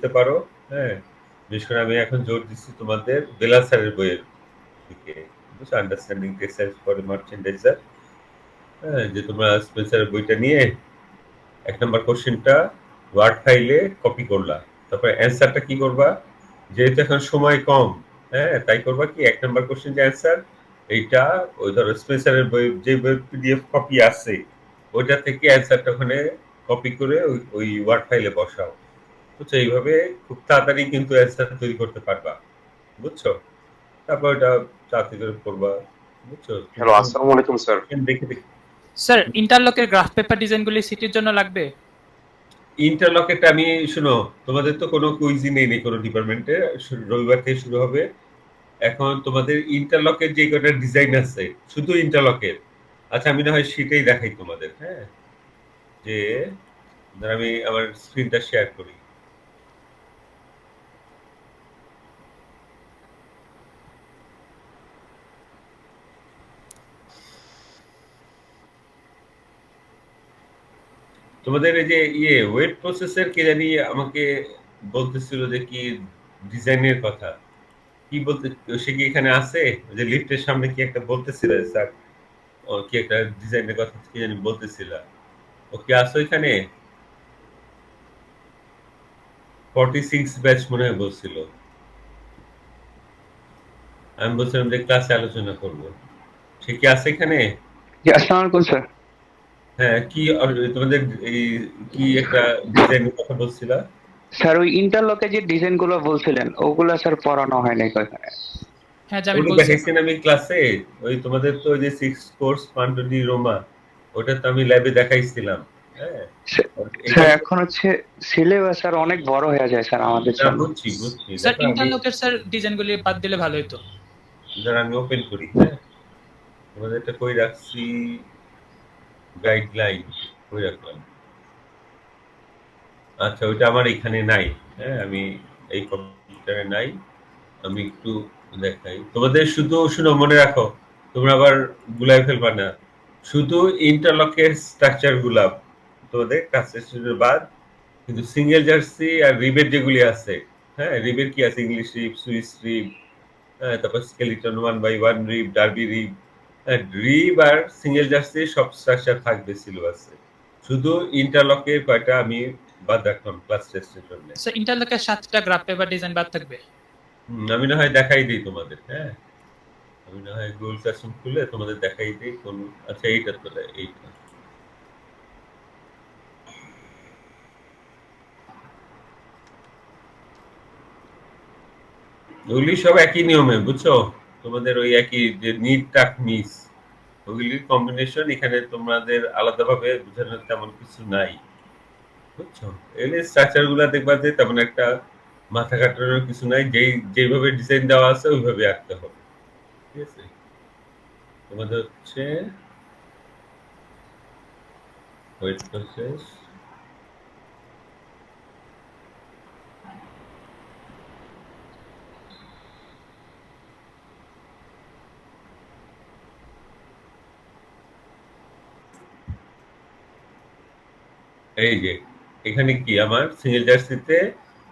দিতে পারো। হ্যাঁ? বিশেষ করে আমি এখন জোর দিচ্ছি তোমাদের বেলাল স্যারের বইয়ের দিকে। বুঝছো? Understanding textiles for a merchandiser. হ্যাঁ? যে তোমরা স্পেন্সারের বইটা নিয়ে ১ নাম্বার কোয়েশ্চেনটা ওয়ার্ড ফাইলে কপি করলা। তারপরে অ্যান্সারটা কি করবা? যেহেতু এখন সময় কম, হ্যাঁ? তাই করবা কি ১ নাম্বার কোয়েশ্চেন যে অ্যান্সার এইটা ওই ধরো স্পেন্সারের বই যে বইয়ের পিডিএফ কপি আছে ওইটা থেকে অ্যান্সারটা ওখানে কপি করে ওই ওয়ার্ড ফাইলে বসাও। বুঝছো? এইভাবে খুব তাড়াতাড়ি কিন্তু অ্যান্সার তৈরি করতে পারবা। বুঝছো? তারপর ওটা তাড়াতাড়ি করে করবা। বুঝছো? হ্যালো, কিন্তু আসসালামু আলাইকুম স্যার। দেখে দেখে স্যার ইন্টারলকের গ্রাফ পেপার ডিজাইনগুলি সিটির জন্য লাগবে? ইন্টারলকেরটা আমি শুনো, তোমাদের তো কোনো কুইজই নেই কোনো ডিপার্টমেন্টে। রবিবার থেকে শুরু হবে। এখন তোমাদের ইন্টারলকের যে কটা ডিজাইন আছে, শুধু ইন্টারলকের। আচ্ছা আমি না হয় সেটাই দেখাই তোমাদের, হ্যাঁ? যে ধর আমি আমার স্ক্রিনটা শেয়ার করি। তোমাদের এই যে ওয়েট প্রসেসের কে জানি আমাকে বলতেছিল যে কি ডিজাইনের কথা। কি বলতে সে কি এখানে আছে? ওই যে লিফটের সামনে কি একটা বলতেছিল স্যার, ও কি একটা ডিজাইনের কথা কি জানি বলতেছিল। ও কি আছে ওইখানে? 46 ব্যাচ মনে হয় বলছিল। আমি বলছিলাম যে ক্লাসে আলোচনা করব। সে কি আছে এখানে? জি, আসসালামু আলাইকুম স্যার। হ্যাঁ, কি তোমাদের এই কি একটা ডিজাইনের কথা বলছিলা? স্যার ওই ইন্টারলকে যে ডিজাইন গুলো বলছিলেন ওগুলা স্যার পড়ানো হয় নাই তো এখানে। হ্যাঁ, জামিল ওগুলো বলছি। দেখাইছি না আমি ক্লাসে। ওই তোমাদের তো ওই যে 6 কোর্স পান্ডুলি রোমা ওটা তো আমি ল্যাবে দেখাইছিলাম। হ্যাঁ? এটা স্যার এখন হচ্ছে সিলেবাস স্যার অনেক বড় হয়ে যায় স্যার আমাদের না জন্য। বুঝছি। স্যার দেখো আমি ইন্টারলকের স্যার ডিজাইনগুলি বাদ দিলে ভালো হতো। যারা আমি ওপেন করি, হ্যাঁ? তোমাদের এটা কই রাখছি গাইডলাইন কই রাখলাম? আচ্ছা ওইটা আমার এখানে নাই। হ্যাঁ? আমি এই কম্পিউটারে নাই। আমি একটু দেখাই। তোমাদের শুধু শুনো মনে রাখো, তোমরা আবার গুলায় ফেলবা না। শুধু ইন্টারলকের স্ট্রাকচার গুলা তোমাদের কাছে শুধু বাদ, কিন্তু সিঙ্গেল জার্সি আর রিবের যেগুলি আছে, হ্যাঁ রিবের কি আছে ইংলিশ রিব, সুইস রিব, হ্যাঁ তারপর স্কেলিটন 1/1 রিব, ডার্বি রিব, হ্যাঁ রিব আর সিঙ্গেল জার্সি সব স্ট্রাকচার থাকবে সিলেবাসে। শুধু ইন্টারলকের কয়টা আমি বাদ রাখলাম ক্লাস টেস্টের জন্য। স্যার ইন্টারলকের 7টা গ্রাফ পেপার ডিজাইন বাদ থাকবে। আমি না হয় দেখাই দিই তোমাদের, হ্যাঁ? আমি না হয় গুগল ক্লাসরুম খুলে তোমাদের দেখাই দিই কোন। আচ্ছা এইটা তো এইটা। ওগুলি সব একই নিয়মে বুঝছো? তোমাদের ওই একই যে নিট টাক মিস ওগুলির কম্বিনেশন, এখানে তোমাদের আলাদাভাবে বোঝানোর তেমন কিছু নাই। বুঝছো? এগুলি স্ট্রাকচার গুলা দেখবা যে তেমন একটা মাথা কাটানোর কিছু নাই, যেইভাবে ডিজাইন দেওয়া আছে ওইভাবে আঁকতে হবে। ঠিক আছে? তোমাদের হচ্ছে ওয়েট প্রসেস। এই যে এখানে কি আমার সিঙ্গেল জার্সিতে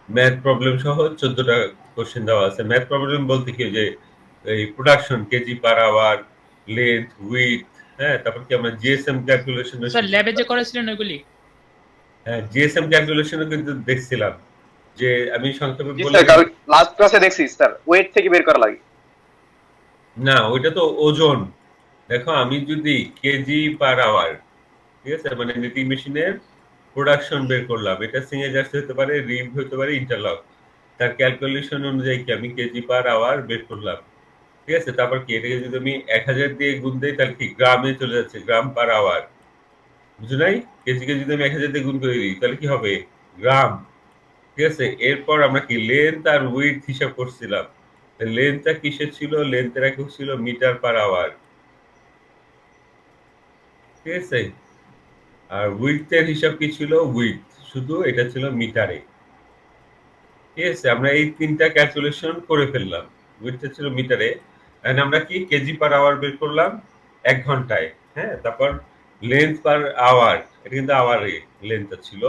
ম্যাথ প্রবলেম সহ 14টা কোশ্চেন দেওয়া আছে। ম্যাথ প্রবলেম বলতে কি যে এই production kg per hour, length, width, হ্যাঁ তারপর কি আমরা জিএসএম ক্যালকুলেশন স্যার ল্যাবে যে করেছিলেন ওইগুলি? হ্যাঁ জিএসএম ক্যালকুলেশনও কিন্তু দেখছিলাম। যে আমি সংক্ষেপে জি বলে স্যার, দিই। কাল লাস্ট ক্লাসে দেখছি স্যার ওয়েট থেকে বের করা লাগে। না ওইটা তো ওজন। দেখো আমি যদি কেজি পার আওয়ার, ঠিক আছে মানে নিটিং মেশিনের প্রোডাকশন বের করলাম, এটা সিঙ্গেল জার্সি হতে পারে, রিব হতে পারে, ইন্টারলক। তার ক্যালকুলেশন অনুযায়ী কি আমি কেজি পার আওয়ার বের করলাম। ঠিক আছে? তারপর কি এটাকে যদি আমি 1000 দিয়ে গুণ দেই তাহলে কি গ্রামে চলে যাচ্ছে, গ্রাম পার আওয়ার। বুঝো নাই? কেজিকে যদি আমি 1000 দিয়ে গুণ করে দিই তাহলে কি হবে? গ্রাম। ঠিক আছে? এরপর আমরা কি লেন্থ আর উইডথ হিসাব করছিলাম। লেন্থটা কিসের ছিল? লেন্থের একক ছিল মিটার পার আওয়ার। ঠিক আছে? আর উইডথের হিসাব কি ছিল? উইডথ। শুধু এটা ছিল মিটারে। ঠিক আছে? আমরা এই ৩টা ক্যালকুলেশন করে ফেললাম। উইডথটা ছিল মিটারে। এন্ড আমরা কি কেজি পার আওয়ার বের করলাম ১ ঘন্টায়। হ্যাঁ? তারপর লেন্থ পার আওয়ার, এটা কিন্তু আওয়ারে লেন্থটা ছিল।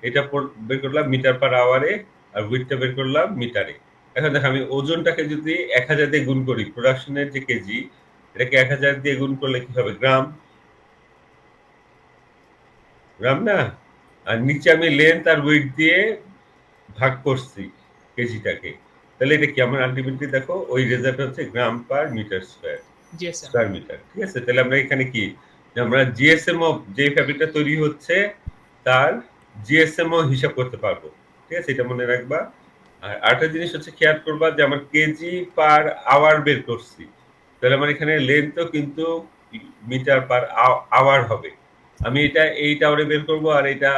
এটা বের করলাম মিটার পার আওয়ারে। আর উইথটা বের করলাম মিটারে। এখন দেখো আমি ওজনটাকে যদি 1000 দিয়ে গুণ করি, প্রোডাকশনের যে কেজি, এটাকে 1000 দিয়ে গুণ করলে কি হবে? গ্রাম। গ্রাম না? আর নিচে আমি লেন্থ আর উইথ দিয়ে ভাগ করছি কেজিটাকে। তাহলে এটা কি আমার আলটিমেটলি দেখো ওই রেজাল্ট হচ্ছে গ্রাম পার মিটার স্কয়ার। জি স্যার। Square metre. ঠিক আছে? তাহলে আমরা এখানে কি যে আমরা জিএসএম অফ যে ফ্যাব্রিকটা তৈরি হচ্ছে তার জিএসএম ও হিসাব করতে পারবো। ঠিক আছে? এটা মনে রাখবা। আর আরেকটা জিনিস হচ্ছে খেয়াল করবা যে আমার কেজি পার আওয়ার বের করছি। তাহলে আমার এখানে লেন্থও কিন্তু মিটার পার আওয়ার হবে। আমি এটা 8 আওয়ারে বের করব আর এটা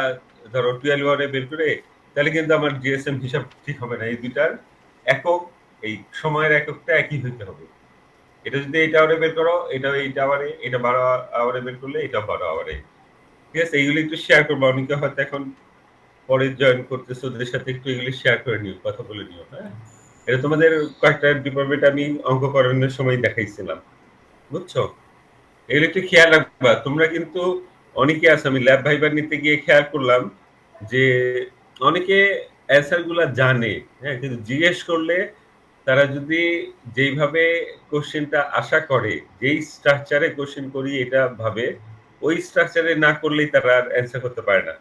ধরো 12 আওয়ারে বের করে তাহলে কিন্তু আমার জিএসএম হিসাব ঠিক হবে না। এই দুইটার একক এই সময়ের এককটা একই হইতে হবে। এটা যদি 8 আওয়ারে বের করো, এটাও 8 আওয়ারে, এটা 12 আওয়ারে বের করলে এটাও 12 আওয়ারে। ঠিক আছে? এইগুলো একটু শেয়ার করবো। অনেকে হয়তো এখন পরে জয়েন করতেছো, ওদের সাথে একটু এগুলো শেয়ার করে নিও, কথা বলে নিও। হ্যাঁ, এটা তোমাদের কয়েকটা ডিপার্টমেন্ট আমি অঙ্ক করানোর সময় দেখাইছিলাম, বুঝছো? এগুলো একটু খেয়াল রাখবা। তোমরা কিন্তু অনেকে আছে, আমি ল্যাব ভাইবার নিতে গিয়ে খেয়াল করলাম যে অনেকে অ্যান্সার গুলা জানে, হ্যাঁ, কিন্তু জিজ্ঞেস করলে তারা যদি যেইভাবে কোশ্চেনটা আশা করে, যেই স্ট্রাকচারে কোশ্চেন করি এটা ভাবে, ওই স্ট্রাকচারে না করলেই তারা আর অ্যান্সার করতে পারে না।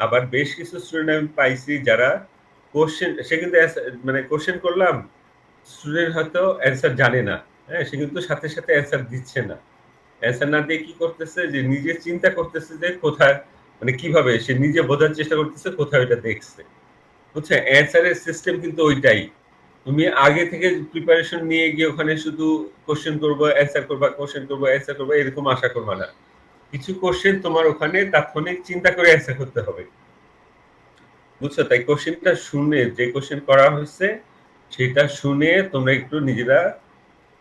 আবার বেশ কিছু স্টুডেন্ট আমি পাইছি যারা কোশ্চেন, সে কিন্তু মানে কোশ্চেন করলাম, স্টুডেন্ট হয়তো অ্যান্সার জানে না, হ্যাঁ, সে কিন্তু সাথে সাথে অ্যান্সার দিচ্ছে না। অ্যান্সার না দিয়ে কি করতেছে যে নিজে চিন্তা করতেছে যে কোথায়, মানে কিভাবে সে নিজে বোঝার চেষ্টা করতেছে কোথায় ওইটা দেখছে। বুঝছে? অ্যান্সারের সিস্টেম কিন্তু ওইটাই। তুমি আগে থেকে প্রিপারেশন নিয়ে গিয়ে ওখানে শুধু কোশ্চেন করবো, অ্যান্সার করবা, কোশ্চেন করবো, অ্যান্সার করবো, এরকম আশা করবা না। কিছু কোশ্চেন তোমার ওখানে তাৎক্ষণিক চিন্তা করে অ্যান্সার করতে হবে। বুঝছো? তাই কোশ্চেনটা শুনে, যে কোশ্চেন করা হয়েছে সেটা শুনে তোমরা একটু নিজেরা,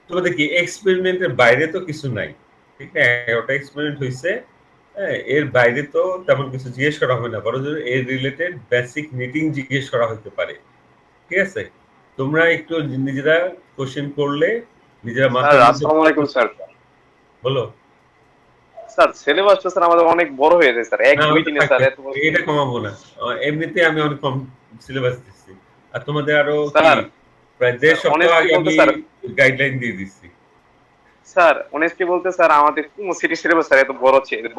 তোমাদের কি এক্সপেরিমেন্টের বাইরে তো কিছু নাই, ঠিক না? ওটা এক্সপেরিমেন্ট হয়েছে, হ্যাঁ, এর বাইরে তো তেমন কিছু জিজ্ঞেস করা হবে না, বরং এর রিলেটেড বেসিক নিটিং জিজ্ঞেস করা হতে পারে। ঠিক আছে? তোমরা একটু নিজেরা কোশ্চেন করলে নিজেরা স্যার মাথার মধ্যে আসসালামু আলাইকুম স্যার। বলো। স্যার সিলেবাসটা স্যার আমাদের অনেক বড় হয়ে যায় স্যার, এক না, দুই ওটা দিনে থাক স্যার থাক। এত বড়। এটা কমাবো না। এমনিতে আমি অনেক কম সিলেবাস দিচ্ছি। আর তোমাদের আরো কি স্যার প্রায় স্যার 1.5 সপ্তাহ অনেস্টলি আগে বলতে আমি স্যার, গাইডলাইন দিয়ে দিচ্ছি। স্যার অনেস্টলি বলতে স্যার আমাদের কোন সিটি সিলেবাস স্যার এত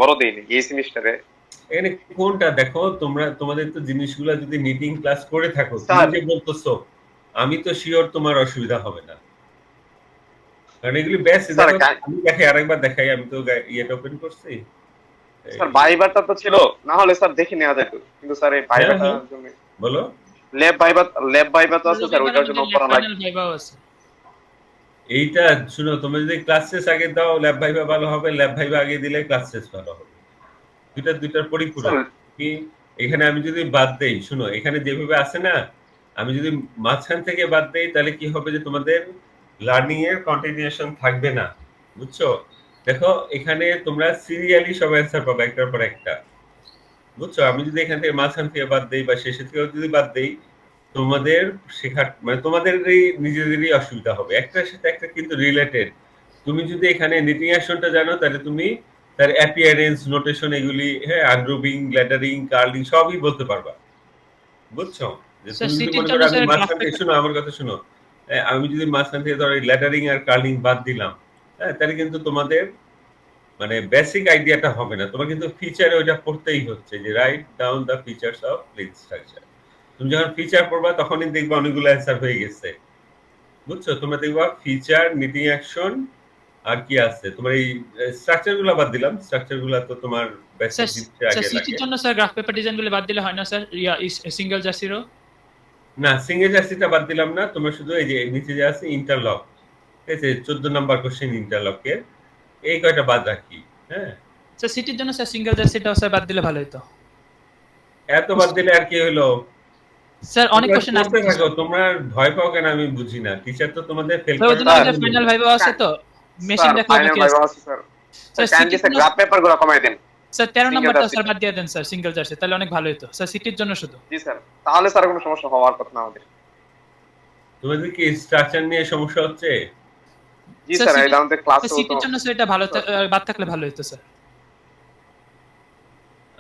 বড় দেয়নি এই সেমিস্টারে। এখানে কোনটা দেখো, তোমরা তোমাদের তো জিনিসগুলা যদি নিটিং ক্লাস করে থাকো, তুমি স্যার যে বলতেছো, আমি তো শিওর তোমার অসুবিধা হবে না। কারণ এগুলি বেস্ট স্যার দেখো, আমি দেখাই আরেকবার দেখাই, আমি তো ইয়েটা ওপেন করছি। স্যার এই, ভাইবাটা তো ছিল, না হলে স্যার দেখে নেওয়া যেত, কিন্তু স্যার এই হ্যাঁ ভাইবাটার হ্যাঁ, জন্য বলো। ল্যাব ভাইবা তো আছে স্যার, রবিবারের ওইটার জন্য মধ্যে পড়া ফাইনাল লাগবে। ভাইবাও আছে। এইটা শুনো, তোমরা যদি ক্লাস শেষ আগে দাও ল্যাব ভাইবা ভালো হবে, ল্যাব ভাইবা আগে দিলে ক্লাস শেষ ভালো হবে। দুইটার স্যার পরিপূরক। কি এখানে আমি যদি বাদ দেই, শুনো এখানে যেভাবে আছে না, আমি যদি মাঝখান থেকে বাদ দেই তাহলে কি হবে যে তোমাদের লার্নিং এর কন্টিনিউশন থাকবে না। বুঝছো? দেখো এখানে তোমরা সিরিয়ালি সব অ্যান্সার পাবে একটার পর একটা। বুঝছো? আমি যদি এখান থেকে মাঝখান থেকে বাদ দেই বা শেষের থেকেও যদি বাদ দেই, তোমাদের শেখার মানে তোমাদেরই নিজেদেরই অসুবিধা হবে। একটার সাথে একটা কিন্তু রিলেটেড। তুমি যদি এখানে নিটিং অ্যাকশনটা জানো তাহলে তুমি তার অ্যাপিয়ারেন্স, নোটেশন এগুলি, হ্যাঁ, আনগ্রুপিং, ল্যাডারিং, কার্লিং সবই বলতে পারবা। বুঝছো? যে স্যার তুমি যদি সিটির মনে করো জন্য আমি স্যার গ্রাফ মাঝখান থেকে, পেপার। শোনো আমার কথা শোনো, আমি যদি মাঝখান থেকে ধরো ল্যাডারিং আর কার্লিং বাদ দিলাম, হ্যাঁ, তাহলে কিন্তু তোমাদের মানে বেসিক আইডিয়াটা হবে না। তোমার কিন্তু ফিচারে ওইটা পড়তেই হচ্ছে যে write down the features of link structure. তুমি যখন ফিচার পড়বা তখনই দেখবা অনেকগুলো অ্যান্সার হয়ে গেছে। বুঝছো? তোমরা দেখবা ফিচার, নিটিং অ্যাকশন আর কি আছে তোমার, এই স্ট্রাকচার গুলো বাদ দিলাম, স্ট্রাকচার গুলো তো তোমার বেসিক স্যার জিনিসের স্যার আগে সিটির লাগে। জন্য স্যার গ্রাফ পেপার ডিজাইনগুলো বাদ দিলে হয় না স্যার? সিঙ্গেল জার্সিরও। না, সিঙ্গেল জার্সিটা বাদ দিলাম না, তোমার শুধু এই যে নিচে যে আছে ইন্টারলক, ঠিক আছে, 14 নাম্বার কোশ্চেন ইন্টারলকের, এই কয়টা বাদ রাখি। হ্যাঁ, স্যার সিটির জন্য স্যার সিঙ্গেল জার্সিটাও স্যার বাদ দিলে ভালো হতো। এত বাদ দিলে আর কি হলো? স্যার অনেক তোমরা কোশ্চেন আসবে পড়তে তো থাকো, স্যার। তোমরা ভয় পাও কেন আমি বুঝি না। টিচার তো তোমাদের ফেল স্যার ওই করার জন্য স্যার জন্য আমাদের ফাইনাল নেই। ভাইবাও আছে তো, মেশিন স্যার দেখাও ফাইনাল বাকি ভাইবা আছে। আছে স্যার। স্যার স্যার কাইন্ডলি সিটির স্যার জন্য গ্রাফ পেপার গুলো কমাই দেন। স্যার 13 সিঙ্গেল নাম্বারটা স্যার জার্সিটা। বাদ দিয়ে দেন স্যার, সিঙ্গেল জার্সি, তাহলে অনেক ভালো হতো স্যার সিটির জন্য শুধু। জি স্যার, তাহলে স্যার কোনো সমস্যা হওয়ার কথা না আমাদের। তোমাদের কি স্ট্রাকচার নিয়ে সমস্যা হচ্ছে? জি স্যার স্যার, সিটি, এটা আমাদের ক্লাসেও তো। সিটির জন্য স্যার এটা ভালো স্যার বাদ থাকলে ভালো হতো স্যার।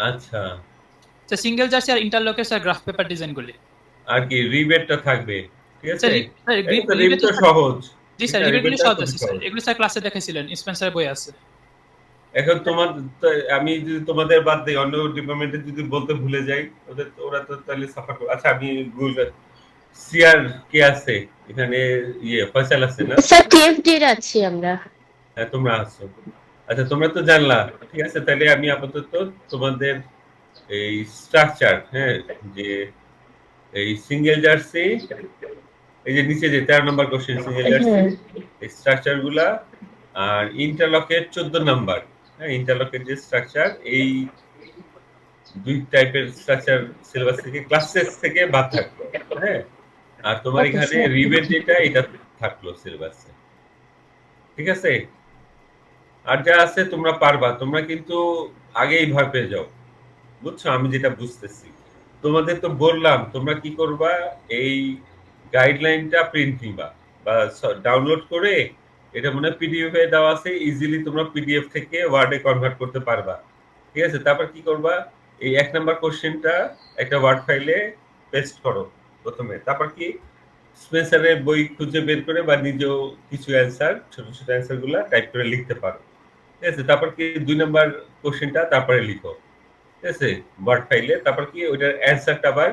আচ্ছা, স্যার সিঙ্গেল জার্সি আর ইন্টারলকের স্যার গ্রাফ পেপার ডিজাইনগুলি। আর কি রিবেটটা থাকবে, ঠিক আছে? স্যার এখন তো রিবেট রিবেট তো সহজ, জি ঠিক স্যার না? রিবেট গুলি রিবেটটা সহজ খুবই আছে স্যার, সহজ। এগুলো স্যার ক্লাসে দেখাইছিলেন, স্পেন্সার বই আছে। এখন তোমার আমি যদি তোমাদের বাদ দিই, অন্য ডিপার্টমেন্টে যদি বলতে ভুলে যাই, ওরা তো তাহলে সাফার করবে। আচ্ছা, আমি গুগল সিআর কে আছে এখানে? ফয়সাল আছে না? স্যার টিএফডি এর আছি আমরা। হ্যাঁ, তোমরা আছো। আচ্ছা, তোমরা তো জানলা, ঠিক আছে? তাহলে আমি আপাতত তোমাদের এই স্ট্রাকচার, হ্যাঁ, যে এই সিঙ্গেল জার্সি, এই যে নিচে যে 13 নম্বর কোশ্চেন সিঙ্গেল জার্সি, হ্যাঁ এই স্ট্রাকচার গুলা, আর ইন্টারলকের 14 নাম্বার, হ্যাঁ, ইন্টারলকের যে স্ট্রাকচার, এই দুই টাইপের স্ট্রাকচার সিলেবাস থেকে, ক্লাস টেস্ট থেকে বাদ থাকলো, হ্যাঁ। আর তোমার ওকে এখানে স্যার। রিবেট যেটা, এটা থাকলো সিলেবাসে, ঠিক আছে? আর যা আছে তোমরা পারবা, তোমরা কিন্তু আগেই ভয় পেয়ে যাও, বুঝছো? আমি যেটা বুঝতেছি, তোমাদের তো বললাম তোমরা কি করবা, এই গাইডলাইনটা প্রিন্ট নিবা বা ডাউনলোড করে, এটা মনে হয় পিডিএফ এ দেওয়া আছে, ইজিলি তোমরা পিডিএফ থেকে ওয়ার্ডে কনভার্ট করতে পারবা, ঠিক আছে? তারপর কি করবা, এই 1 নাম্বার কোশ্চেনটা একটা ওয়ার্ড ফাইলে পেস্ট করো প্রথমে, তারপর কি স্পেন্সারের বই খুঁজে বের করে বা নিজেও কিছু অ্যান্সার, ছোট ছোট অ্যান্সার গুলা টাইপ করে লিখতে পারো, ঠিক আছে? তারপর কি 2 নাম্বার কোশ্চেনটা তারপরে লিখো, ঠিক আছে, ওয়ার্ড ফাইলে। তারপর কি ওইটার অ্যান্সারটা আবার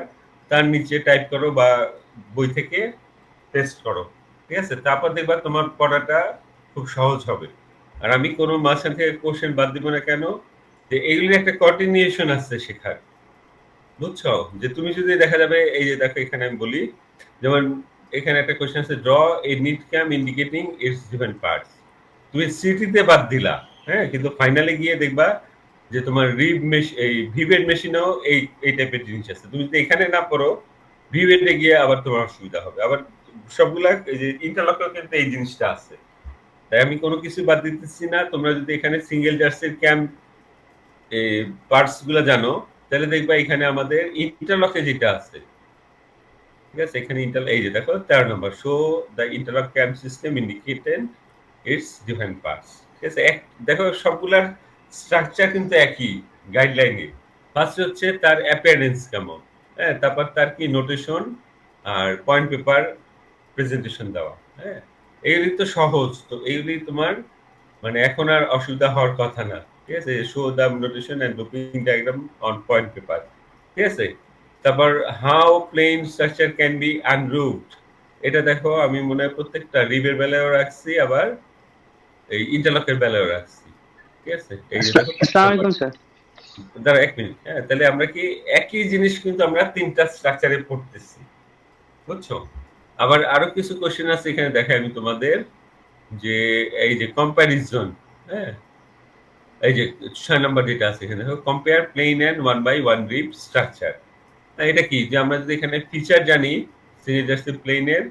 তার নিচে টাইপ করো বা বই থেকে পেস্ট করো, ঠিক আছে? তারপর দেখবা তোমার পড়াটা খুব সহজ হবে। আর আমি কোনো মাঝখান থেকে কোশ্চেন বাদ দিব না, কেন? যে এইগুলির একটা কন্টিনিউশন আছে শেখার, বুঝছো? যে তুমি যদি দেখা যাবে, এই যে দেখো এখানে আমি বলি, যেমন এখানে একটা কোশ্চেন আছে, draw a neat cam indicating its given parts. তুমি সিটিতে বাদ দিলা, হ্যাঁ, কিন্তু ফাইনালে গিয়ে দেখবা যে তোমার এই ভিভেড মেশিনেও এই টাইপের জিনিস আছে। তুমি যদি এখানে না পড়ো, ভিভেডে গিয়ে আবার তোমার অসুবিধা হবে। আবার সবগুলা এই যে ইন্টারলকেও কিন্তু এই জিনিসটা আছে। তাই আমি কোনো কিছু বাদ দিতেছি না। তোমরা যদি এখানে সিঙ্গেল জার্সির ক্যাম্প পার্টস গুলা জানো, তাহলে দেখবা এখানে আমাদের ইন্টারলকে যেটা আছে, ঠিক আছে? এখানে এই যে দেখো 13 নম্বর, show the interlock camp system indicated its different parts, ঠিক আছে? দেখো সবগুলার স্ট্রাকচার কিন্তু একই গাইডলাইনে। ফার্স্ট হচ্ছে তার অ্যাপিয়ারেন্স কেমন, হ্যাঁ, তারপর তার কি নোটেশন, আর পয়েন্ট পেপার প্রেজেন্টেশন দেওয়া, হ্যাঁ। এইগুলি তো সহজ, তো এইগুলি তোমার মানে এখন আর অসুবিধা হওয়ার কথা না, ঠিক আছে? Show the notation and looping diagram on point paper, ঠিক আছে? তারপর how plain structure can be unroot, এটা দেখো আমি মনে হয় প্রত্যেকটা রিবের বেলায়ও রাখছি, আবার এই ইন্টারলকের বেলায়ও রাখছি, ঠিক আছে? এই যে দেখো আসসালামু আলাইকুম স্যার। দাঁড়া 1 মিনিট, হ্যাঁ, তাহলে আমরা কি একই জিনিস কিন্তু আমরা 3টা স্ট্রাকচারে পড়তেছি, বুঝছো? আবার আরো কিছু কোশ্চেন আছে এখানে, দেখাই আমি তোমাদের, যে এই যে কম্প্যারিজন, হ্যাঁ, এই যে 6 নম্বর যেটা আছে এখানে দেখো, compare plain and 1 by 1 rib structure. এটা কি, যে আমরা যদি এখানে ফিচার জানি সিঙ্গেল জার্সি প্লেনের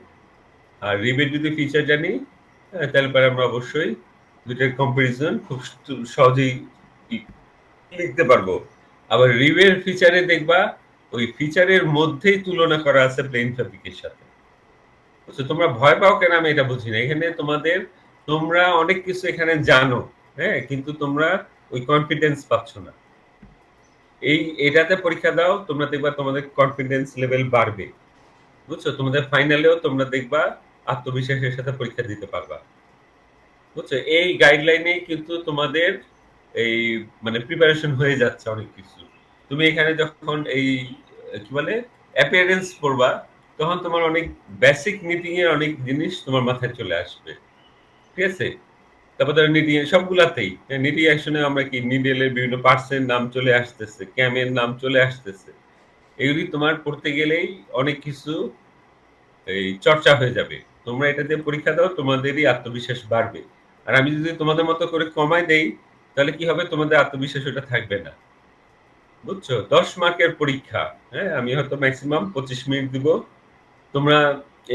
আর রিবের যদি ফিচার জানি, হ্যাঁ, তাহলে পরে আমরা অবশ্যই দুইটার কম্পারিজন খুব সহজেই লিখতে পারবো। আবার রিবের ফিচারে দেখবা ওই ফিচারের মধ্যেই তুলনা করা আছে প্লেন ফ্যাব্রিকের সাথে, বুঝছো? তোমরা ভয় পাও কেন আমি এটা বুঝি না। এখানে তোমরা অনেক কিছু এখানে জানো, হ্যাঁ, কিন্তু তোমরা ওই কনফিডেন্স পাচ্ছ না। এটাতে পরীক্ষা দাও, তোমরা দেখবা তোমাদের কনফিডেন্স লেভেল বাড়বে, বুঝছো? তোমাদের ফাইনালেও তোমরা দেখবা আত্মবিশ্বাসের সাথে পরীক্ষা দিতে পারবা, বুঝছো? এই গাইডলাইনে কিন্তু তোমাদের এই মানে প্রিপারেশন হয়ে যাচ্ছে অনেক কিছু। তুমি এখানে যখন এই কি বলে অ্যাপিয়ারেন্স পড়বা, তখন তোমার অনেক বেসিক নিটিং এর অনেক জিনিস তোমার মাথায় চলে আসবে, ঠিক আছে? তারপর ধরো নিটিং এর সবগুলাতেই, নিটিং অ্যাকশনে আমরা কি নিডেলের বিভিন্ন পার্টসের নাম চলে আসতেছে, ক্যামের নাম চলে আসতেছে। এগুলি তোমার পড়তে গেলেই অনেক কিছু এই চর্চা হয়ে যাবে। তোমরা এটা দিয়ে পরীক্ষা দাও, তোমাদেরই আত্মবিশ্বাস বাড়বে। আর আমি যদি তোমাদের মতো করে কমাই দেই, তাহলে কি হবে, তোমাদের আত্মবিশ্বাস ওটা থাকবে না, বুঝছো? 10 মার্কের পরীক্ষা, হ্যাঁ, আমি হয়তো ম্যাক্সিমাম 25 মিনিট দিব, তোমরা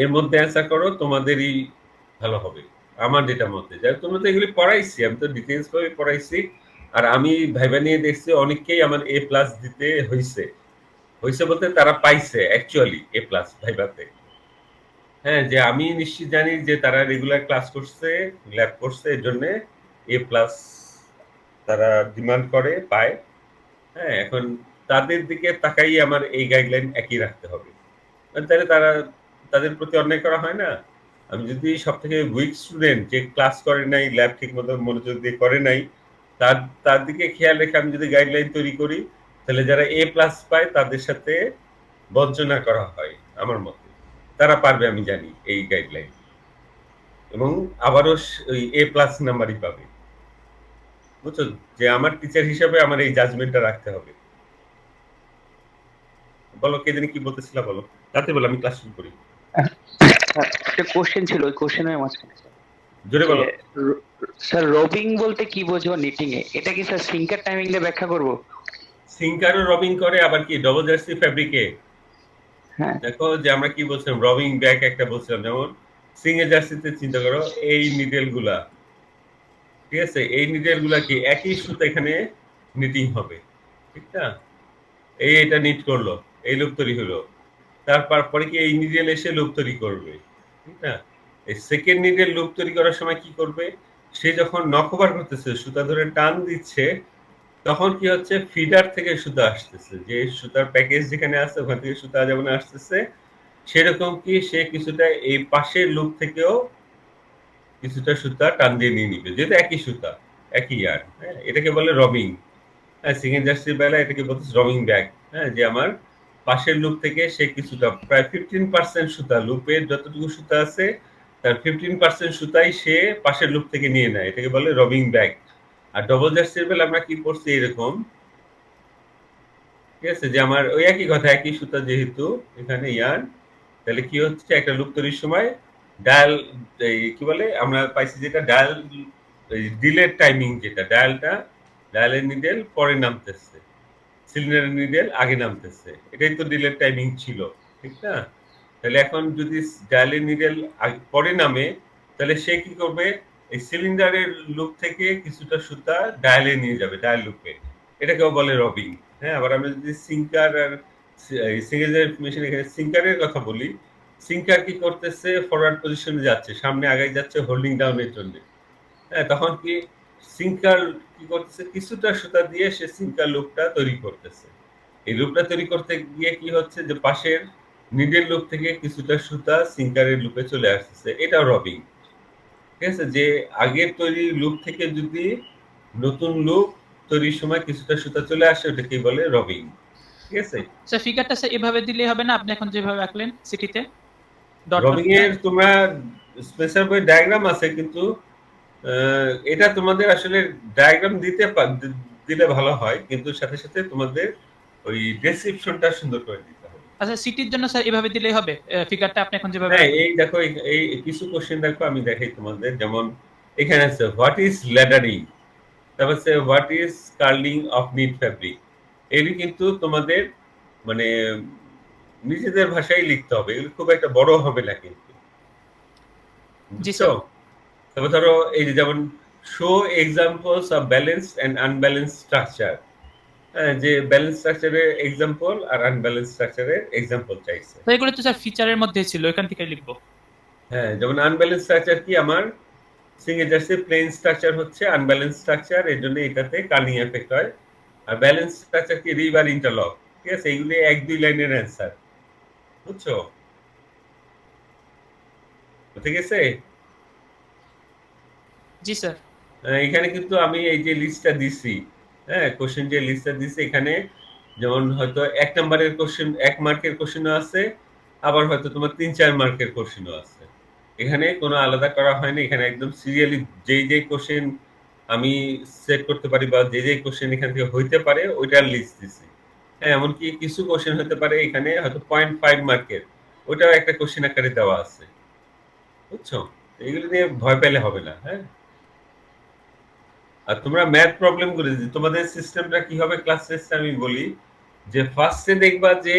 এর মধ্যে অ্যান্সার করো, তোমাদেরই ভালো হবে আমার যেটা মতে। যাই হোক, তোমরা তো এগুলি পড়াইছি, আমি তো ডিটেলস ভাবে পড়াইছি। আর আমি ভাইবা নিয়ে দেখছি অনেককেই আমার A+ দিতে হয়েছে, হয়েছে বলতে তারা পাইছে অ্যাকচুয়ালি A+ ভাইবাতে, হ্যাঁ। যে আমি নিশ্চিত জানি যে তারা রেগুলার ক্লাস করছে, ল্যাব করছে, এর জন্য A+ তারা ডিমান্ড করে, পায়, হ্যাঁ। এখন তাদের দিকে তাকাই আমার এই গাইডলাইন একই রাখতে হবে, তাহলে তাদের প্রতি অন্যায় করা হয় না? আমি যদি সবথেকে উইক স্টুডেন্ট যে ক্লাস করে নাই, ল্যাব ঠিকমতো মনোযোগ দিয়ে করে নাই, তার তার দিকে খেয়াল রেখে আমি যদি গাইডলাইন তৈরি করি, তাহলে যারা A+ পায় তাদের সাথে বঞ্চনা করা হয় আমার মতে। তারা পারবে আমি জানি এই গাইডলাইন। এবং আবারও ওই A+ নাম্বারই পাবে। বুঝছো? যে আমার টিচার হিসেবে আমার এই জাজমেন্টটা রাখতে হবে। বলো কে জানি কি বলতেছিলা বলো। তাতে বলো আমি ক্লাস শুরু করি। একটা কোশ্চেন ছিল, ওই কোশ্চেনের মাঝখানে জোরে যে বলো। স্যার রবিং বলতে কি বোঝো নিটিং এ? এটা কি স্যার সিঙ্কার টাইমিং দিয়ে ব্যাখ্যা করব? সিঙ্কারও রবিং করে আবার কি ডবল জার্সি ফ্যাব্রিকে। হ্যাঁ দেখো যে আমরা কি বলছিলাম রবিং ব্যাক একটা বলছিলাম, যেমন সিঙ্গেল জার্সিতে চিন্তা করো এই নিডেল গুলা, ঠিক আছে, এই নিডেল গুলা কি একই সুতা এখানে নিটিং হবে, ঠিক না? এটা নিট করলো, এই লুপ তৈরি হলো, তারপর পরে কি এই নিডেল এসে লুপ তৈরি করবে, ঠিক না? এই সেকেন্ড নিডেল লুপ তৈরি করার সময় কি করবে, সে যখন নক ওভার করতেছে সুতা ধরে টান দিচ্ছে, তখন কি হচ্ছে ফিডার থেকে সুতা আসতেছে, যে সুতার প্যাকেজ যেখানে আছে ওখান থেকে সুতা যেমন আসতেছে, সেরকম কি সে কিছুটা এই পাশের লুপ থেকেও কিছুটা সুতা টান দিয়ে নিয়ে নিবে, যেহেতু একই সুতা একই ইয়ার্ন। হ্যাঁ, এটাকে বলে রবিং। হ্যাঁ, সেকেন্ড জার্সির বেলা এটাকে বলতেছে রবিং ব্যাক। হ্যাঁ, যে আমার পাশের লুপ থেকে সে কিছুটা প্রায় 15% সুতা, লুপের যতটুকু সুতা আছে তার 15% সুতাই সে পাশের লুপ থেকে নিয়ে নেয়, এটাকে বলে রবিং ব্যাক। আর ডবল জার্সির বেলা আমরা কি করছি এরকম, ঠিক আছে, যে আমার ওই একই কথা, একই সুতা যেহেতু এখানে ইয়ার্ন, তাহলে কি হচ্ছে একটা লুপ তৈরির সময় ডায়াল, কি বলে আমরা পাইছি যেটা ডায়াল, ডিলের টাইমিং, যেটা ডায়ালের নিডেল পরে নামতেছে, সিলিন্ডারের নিডেল আগে নামতেছে, এটাই তো ডিলের টাইমিং ছিল, ঠিক না? তাহলে এখন যদি ডায়ালের নিডেল পরে নামে, তাহলে সে কি করবে, এই সিলিন্ডারের লুপ থেকে কিছুটা সুতা ডায়ালে নিয়ে যাবে, ডায়াল লুপে, এটাকেও বলে রবিং। হ্যাঁ, আবার আমরা যদি সিঙ্কার আর সিঙ্গেল মেশিন, এখানে সিঙ্কারের কথা বলি, সিঙ্কার কি করতেছে, ফরওয়ার্ড পজিশনে যাচ্ছে, সামনে আগাই যাচ্ছে হোল্ডিং ডাউনের জন্য। হ্যাঁ, তখন কি সিঙ্কার কি করতেছে, কিছুটা সুতা দিয়ে সে সিঙ্কার লুপটা তৈরি করতেছে। এই লুপটা তৈরি করতে গিয়ে কি হচ্ছে, যে পাশের নিডেল লুপ থেকে কিছুটা সুতা সিঙ্কারের লুপে চলে আসতেছে, এটাও রবিং। ঠিক আছে, যে আগের তৈরি লুপ থেকে যদি নতুন লুপ তৈরির সময় কিছুটা সুতা চলে আসে, ওটাকে বলে রবিং। ঠিক আছে, স্যার ফিগারটা স্যার এভাবে দিলেই হবে না, আপনি এখন যেভাবে আঁকলেন সিটিতে ডট রবিং এর তোমরা স্পেশাল বই ডায়াগ্রাম আছে, কিন্তু এটা তোমাদের আসলে ডায়াগ্রাম দিলে ভালো হয়, কিন্তু সাথে সাথে তোমাদের ওই ডেসক্রিপশনটা সুন্দর করে দিতে হবে। আচ্ছা সিটির জন্য স্যার এভাবে দিলেই হবে ফিগারটা আপনি এখন যেভাবে হ্যাঁ, আঁকলেন? এই দেখো এই কিছু কোশ্চেন দেখো আমি দেখাই তোমাদের, যেমন এখানে আছে হোয়াট ইজ ল্যাডারিং, তারপর আছে what is curling of knit fabric. এগুলি কিন্তু তোমাদের মানে নিজেদের ভাষায় লিখতে হবে, এগুলো খুব একটা বড় হবে না কিন্তু, জি বুঝছো? স্যার। তারপর ধরো এই যে যেমন show examples of balance and unbalance structure. হ্যাঁ, যে ব্যালেন্স স্ট্রাকচারের এক্সাম্পল আর আনব্যালেন্স স্ট্রাকচারের এক্সাম্পল চাইছে। তো এগুলো তো স্যার ফিচারের মধ্যে ছিল, এখান থেকে লিখবো। হ্যাঁ, যেমন আনব্যালেন্স স্ট্রাকচার কি, আমার সিঙ্গেল জার্সি প্লেন স্ট্রাকচার হচ্ছে আনব্যালেন্স স্ট্রাকচার, এর জন্য এটাতে কার্লিং এফেক্ট হয়। আর ব্যালেন্স স্ট্রাকচার কি, রিভ আর ইন্টারলক। ঠিক আছে, এইগুলি 1-2 লাইনের অ্যান্সার, বুঝছো? ঠিক আছে, জি স্যার। এখানে কিন্তু আমি এই যে লিস্টটা দিছি, হ্যাঁ, কোশ্চেন যে লিস্টটা দিছি এখানে, যেমন হয়তো 1 নম্বরের কোশ্চেন 1 মার্কের কোশ্চেনও আছে, আবার হয়তো তোমার 3-4 মার্কের কোশ্চেনও আছে। এখানে কোনো আলাদা করা হয়নি, এখানে একদম সিরিয়ালি যেই কোশ্চেন আমি সেট করতে পারি বা যেই কোশ্চেন এখান থেকে হইতে পারে ওইটার লিস্ট দিছি। হ্যাঁ, এমনকি কিছু কোশ্চেন হতে পারে এখানে হয়তো 0.5 মার্কের, ওইটাও একটা কোশ্চেন আকারে দেওয়া আছে, বুঝছো? এগুলো নিয়ে ভয় পেলে হবে না। হ্যাঁ, আর তোমরা ম্যাথ প্রবলেম করে তোমাদের সিস্টেমটা কি হবে ক্লাস টেস্টে আমি বলি, যে ফার্স্টে দেখবা যে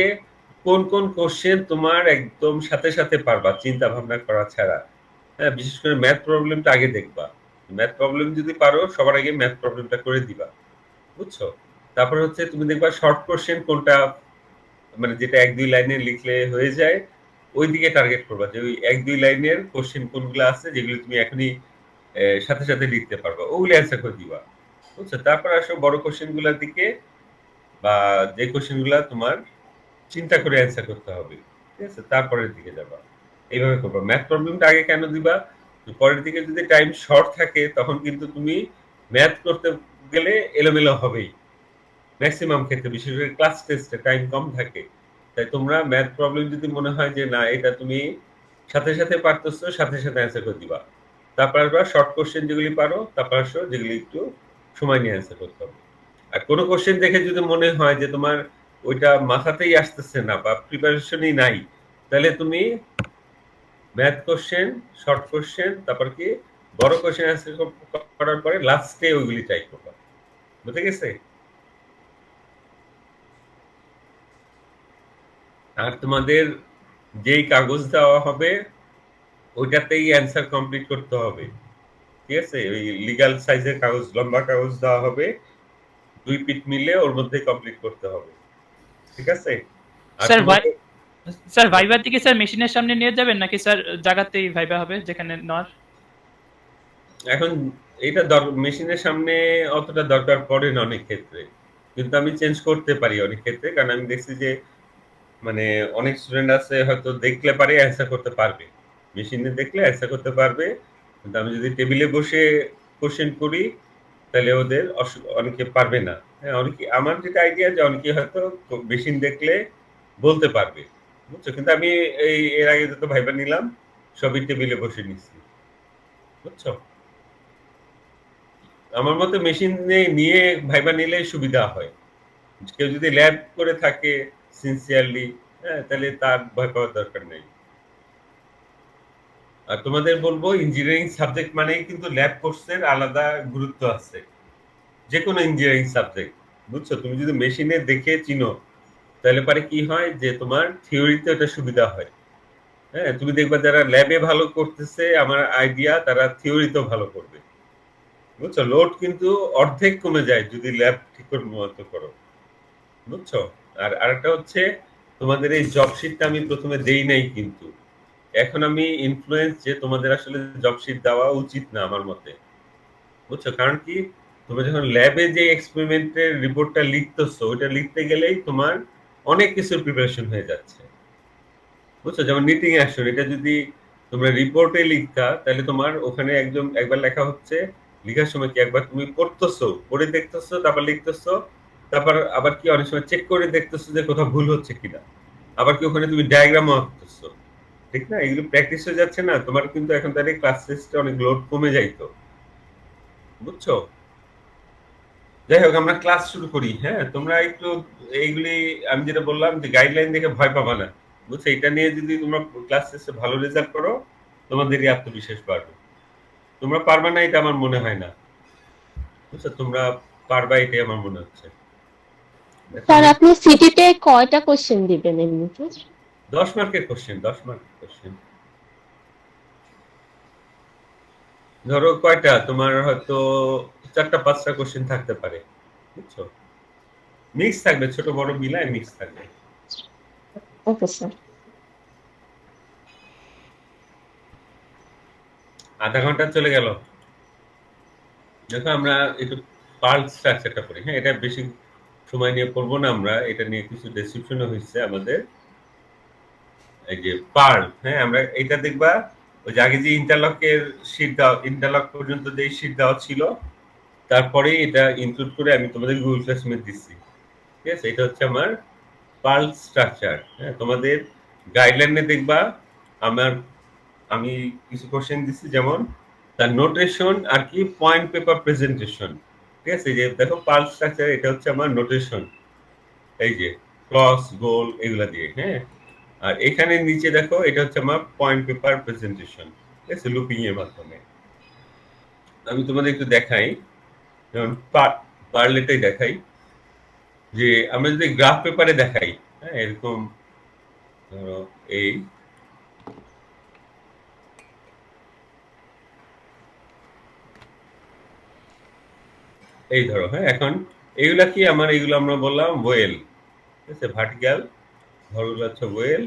কোন কোন কোশ্চেন তোমার একদম সাথে সাথে পারবা চিন্তা ভাবনা করা ছাড়া। হ্যাঁ, বিশেষ করে ম্যাথ প্রবলেমটা আগে দেখবা, ম্যাথ প্রবলেম যদি পারো সবার আগে ম্যাথ প্রবলেমটা করে দিবা, বুঝছো? তারপর হচ্ছে তুমি দেখবা শর্ট কোশ্চেন কোনটা, মানে যেটা 1-2 লাইনে লিখলে হয়ে যায়, ওই দিকে টার্গেট করবা, যে ওই 1-2 লাইনের কোশ্চেন কোনগুলো আছে যেগুলো তুমি এখনই সাথে সাথে লিখতে পারবা, ওগুলো অ্যান্সার করে দিবা, বুঝছো? তারপর আসো বড় কোশ্চেন গুলার দিকে, বা যে কোশ্চেন গুলা তোমার চিন্তা করে অ্যান্সার করতে হবে, ঠিক আছে, তারপরের দিকে যাবা, এইভাবে করবা। ম্যাথ প্রবলেমটা আগে কেন দিবা, পরের দিকে যদি টাইম শর্ট থাকে তখন কিন্তু তুমি ম্যাথ করতে গেলে এলোমেলো হবেই ম্যাক্সিমাম ক্ষেত্রে, বিশেষ করে ক্লাস টেস্টে টাইম কম থাকে। তাই তোমরা ম্যাথ প্রবলেম যদি মনে হয় যে না এটা তুমি সাথে সাথে পারতেছো, সাথে সাথে অ্যান্সার করে দিবা। তারপর আসবা শর্ট কোশ্চেন যেগুলি পারো, তারপর আসো যেগুলি একটু সময় নিয়ে অ্যান্সার করতে হবে। আর কোনো কোশ্চেন দেখে যদি মনে হয় যে তোমার ওইটা মাথাতেই আসতেছে না বা প্রিপারেশনই নাই, তাহলে তুমি ম্যাথ কোশ্চেন, শর্ট কোশ্চেন, তারপর কি বড় কোশ্চেন অ্যান্সার করার পরে লাস্টে ওইগুলি ট্রাই করবা। বুঝতে গেছে? আর তোমাদের যেই কাগজ দেওয়া হবে ওইটাতেই অ্যান্সার কমপ্লিট করতে হবে। ঠিক আছে, ওই লিগ্যাল সাইজের কাগজ, লম্বা কাগজ দেওয়া হবে, 2 পিট মিলে ওর মধ্যে কমপ্লিট করতে হবে। ঠিক আছে? আর স্যার তোমাদের স্যার ভাইবার দিকে স্যার মেশিনের সামনে নিয়ে যাবেন নাকি স্যার জায়গাতেই ভাইবা হবে যেখানে নেওয়ার? এখন এটা মেশিনের সামনে অতটা দরকার পড়ে না অনেক ক্ষেত্রে, কিন্তু আমি চেঞ্জ করতে পারি অনেক ক্ষেত্রে, কারণ আমি দেখছি যে মানে অনেক স্টুডেন্ট আছে হয়তো দেখলে পারে অ্যান্সার করতে পারবে, মেশিনে দেখলে অ্যান্সার করতে পারবে, কিন্তু আমি যদি টেবিলে বসে কোশ্চেন করি তাহলে ওদের অনেকে পারবে না। হ্যাঁ, অনেকে, আমার যেটা আইডিয়া যে অনেকে হয়তো মেশিন দেখলে বলতে পারবে, বুঝছো? কিন্তু আমি এর আগে যত ভাইবা নিলাম সবই টেবিলে বসে নিচ্ছি, বুঝছো? আমার মতে মেশিনে নিয়ে ভাইবা নিলে সুবিধা হয়। কেউ যদি ল্যাব করে থাকে সিনসিয়ারলি, হ্যাঁ, তাহলে তার ভয় পাওয়ার দরকার নেই। আর তোমাদের বলবো ইঞ্জিনিয়ারিং সাবজেক্ট মানেই কিন্তু ল্যাব কোর্সের আলাদা গুরুত্ব আছে, যে কোনো ইঞ্জিনিয়ারিং সাবজেক্ট, বুঝছো? তুমি যদি মেশিনে দেখে চিনো তাহলে পারে কি হয় যে তোমার থিওরিতে ওটা সুবিধা হয়। হ্যাঁ, তুমি দেখবা যারা ল্যাবে ভালো করতেছে আমার আইডিয়া, তারা থিওরিতেও ভালো করবে, বুঝছো? লোড কিন্তু অর্ধেক কমে যায় যদি ল্যাব ঠিক করে মতো করো, বুঝছো? আর আরেকটা হচ্ছে তোমাদের এই জব শিটটা আমি প্রথমে দেই নাই, কিন্তু এখন আমি ইনফ্লুয়েন্স যে তোমাদের আসলে জব শিট দেওয়া উচিত না আমার মতে, বুঝছো? কারণ কি, তুমি যখন ল্যাবে যে এক্সপেরিমেন্টের রিপোর্টটা লিখতেছো ওইটা লিখতে গেলেই তোমার অনেক কিছুর প্রিপারেশন হয়ে যাচ্ছে, বুঝছো? যেমন নিটিং অ্যাকশন, এটা যদি তোমরা রিপোর্টে লিখতা তাহলে তোমার ওখানে একদম একবার লেখা হচ্ছে, লেখার সময় কি একবার তুমি পড়তেছো, পড়ে দেখতেছো, তারপর লিখতেছো, তারপর আবার কি অনেক সময় চেক করে দেখতেছো যে কোথাও ভুল হচ্ছে কিনা, আবার কি ওখানে তুমি ডায়াগ্রামও আঁকতেছো, ঠিক না? এগুলো প্র্যাকটিস হয়ে যাচ্ছে না তোমার, কিন্তু এখন তাহলে ক্লাস টেস্টে অনেক লোড কমে যাইতো, বুঝছো? যাই হোক, আমরা ক্লাস শুরু করি। হ্যাঁ, তোমরা একটু এইগুলি আমি যেটা বললাম যে গাইডলাইন দেখে ভয় পাবা না, বুঝছো? এটা নিয়ে যদি তোমরা ক্লাস শেষে ভালো রেজাল্ট করো তোমাদেরই আত্মবিশ্বাস বাড়বে। তোমরা পারবে না এটা আমার মনে হয় না, বুঝছো? তোমরা পারবা এটাই আমার মনে হচ্ছে। দেখো স্যার আপনি সিটিতে কয়টা কোশ্চেন দিবেন এমনিতে? 10 মার্কের কোশ্চেন, 10 মার্কের কোশ্চেন। ধরো কয়টা তোমার হয়তো 4টা 5টা কোশ্চেন থাকতে পারে, বুঝছো? মিক্স থাকবে, ছোট বড় মিলায় মিক্স থাকবে। Okay sir. আধা ঘন্টা চলে গেল। দেখো আমরা একটু পার্ল স্ট্রাকচারটা পড়ি। হ্যাঁ, এটা বেশি সময় নিয়ে পড়বো না আমরা, এটা নিয়ে কিছু ডেসক্রিপশনও হয়েছে আমাদের। এই যে পার্ল, হ্যাঁ, আমরা এটা দেখবা ওই যে আগে যে ইন্টারলকের শীট দেওয়া, ইন্টারলক পর্যন্ত যে শীট দেওয়া ছিল তারপরে এটা ইনক্লুড করে আমি তোমাদের গুগল ক্লাসরুমে দিচ্ছি। ঠিক আছে, এটা হচ্ছে আমার পার্ল স্ট্রাকচার। হ্যাঁ, তোমাদের গাইডলাইনে দেখবা আমার আমি কিছু কোশ্চেন দিচ্ছি, যেমন তার নোটেশন আর কি পয়েন্ট পেপার প্রেজেন্টেশন। ঠিক আছে, যে দেখো পার্ল স্ট্রাকচার, এটা হচ্ছে আমার নোটেশন, এই যে ক্রস গোল এগুলা দিয়ে। হ্যাঁ, আর এখানে নিচে দেখো এটা হচ্ছে আমার পয়েন্ট পেপার প্রেজেন্টেশন, ঠিক আছে, লুপিং এর মাধ্যমে। আমি তোমাদের একটু দেখাই, যেমন পার্লেটাই দেখাই, যে আমরা যদি গ্রাফ পেপারে দেখাই, হ্যাঁ, এরকম ধরো এই ধরো, হ্যাঁ, এখন এইগুলা কি আমার, এইগুলো আমরা বললাম ওয়েল, ঠিক আছে, ভার্টিক্যাল ধরগুলো হচ্ছে ওয়েল,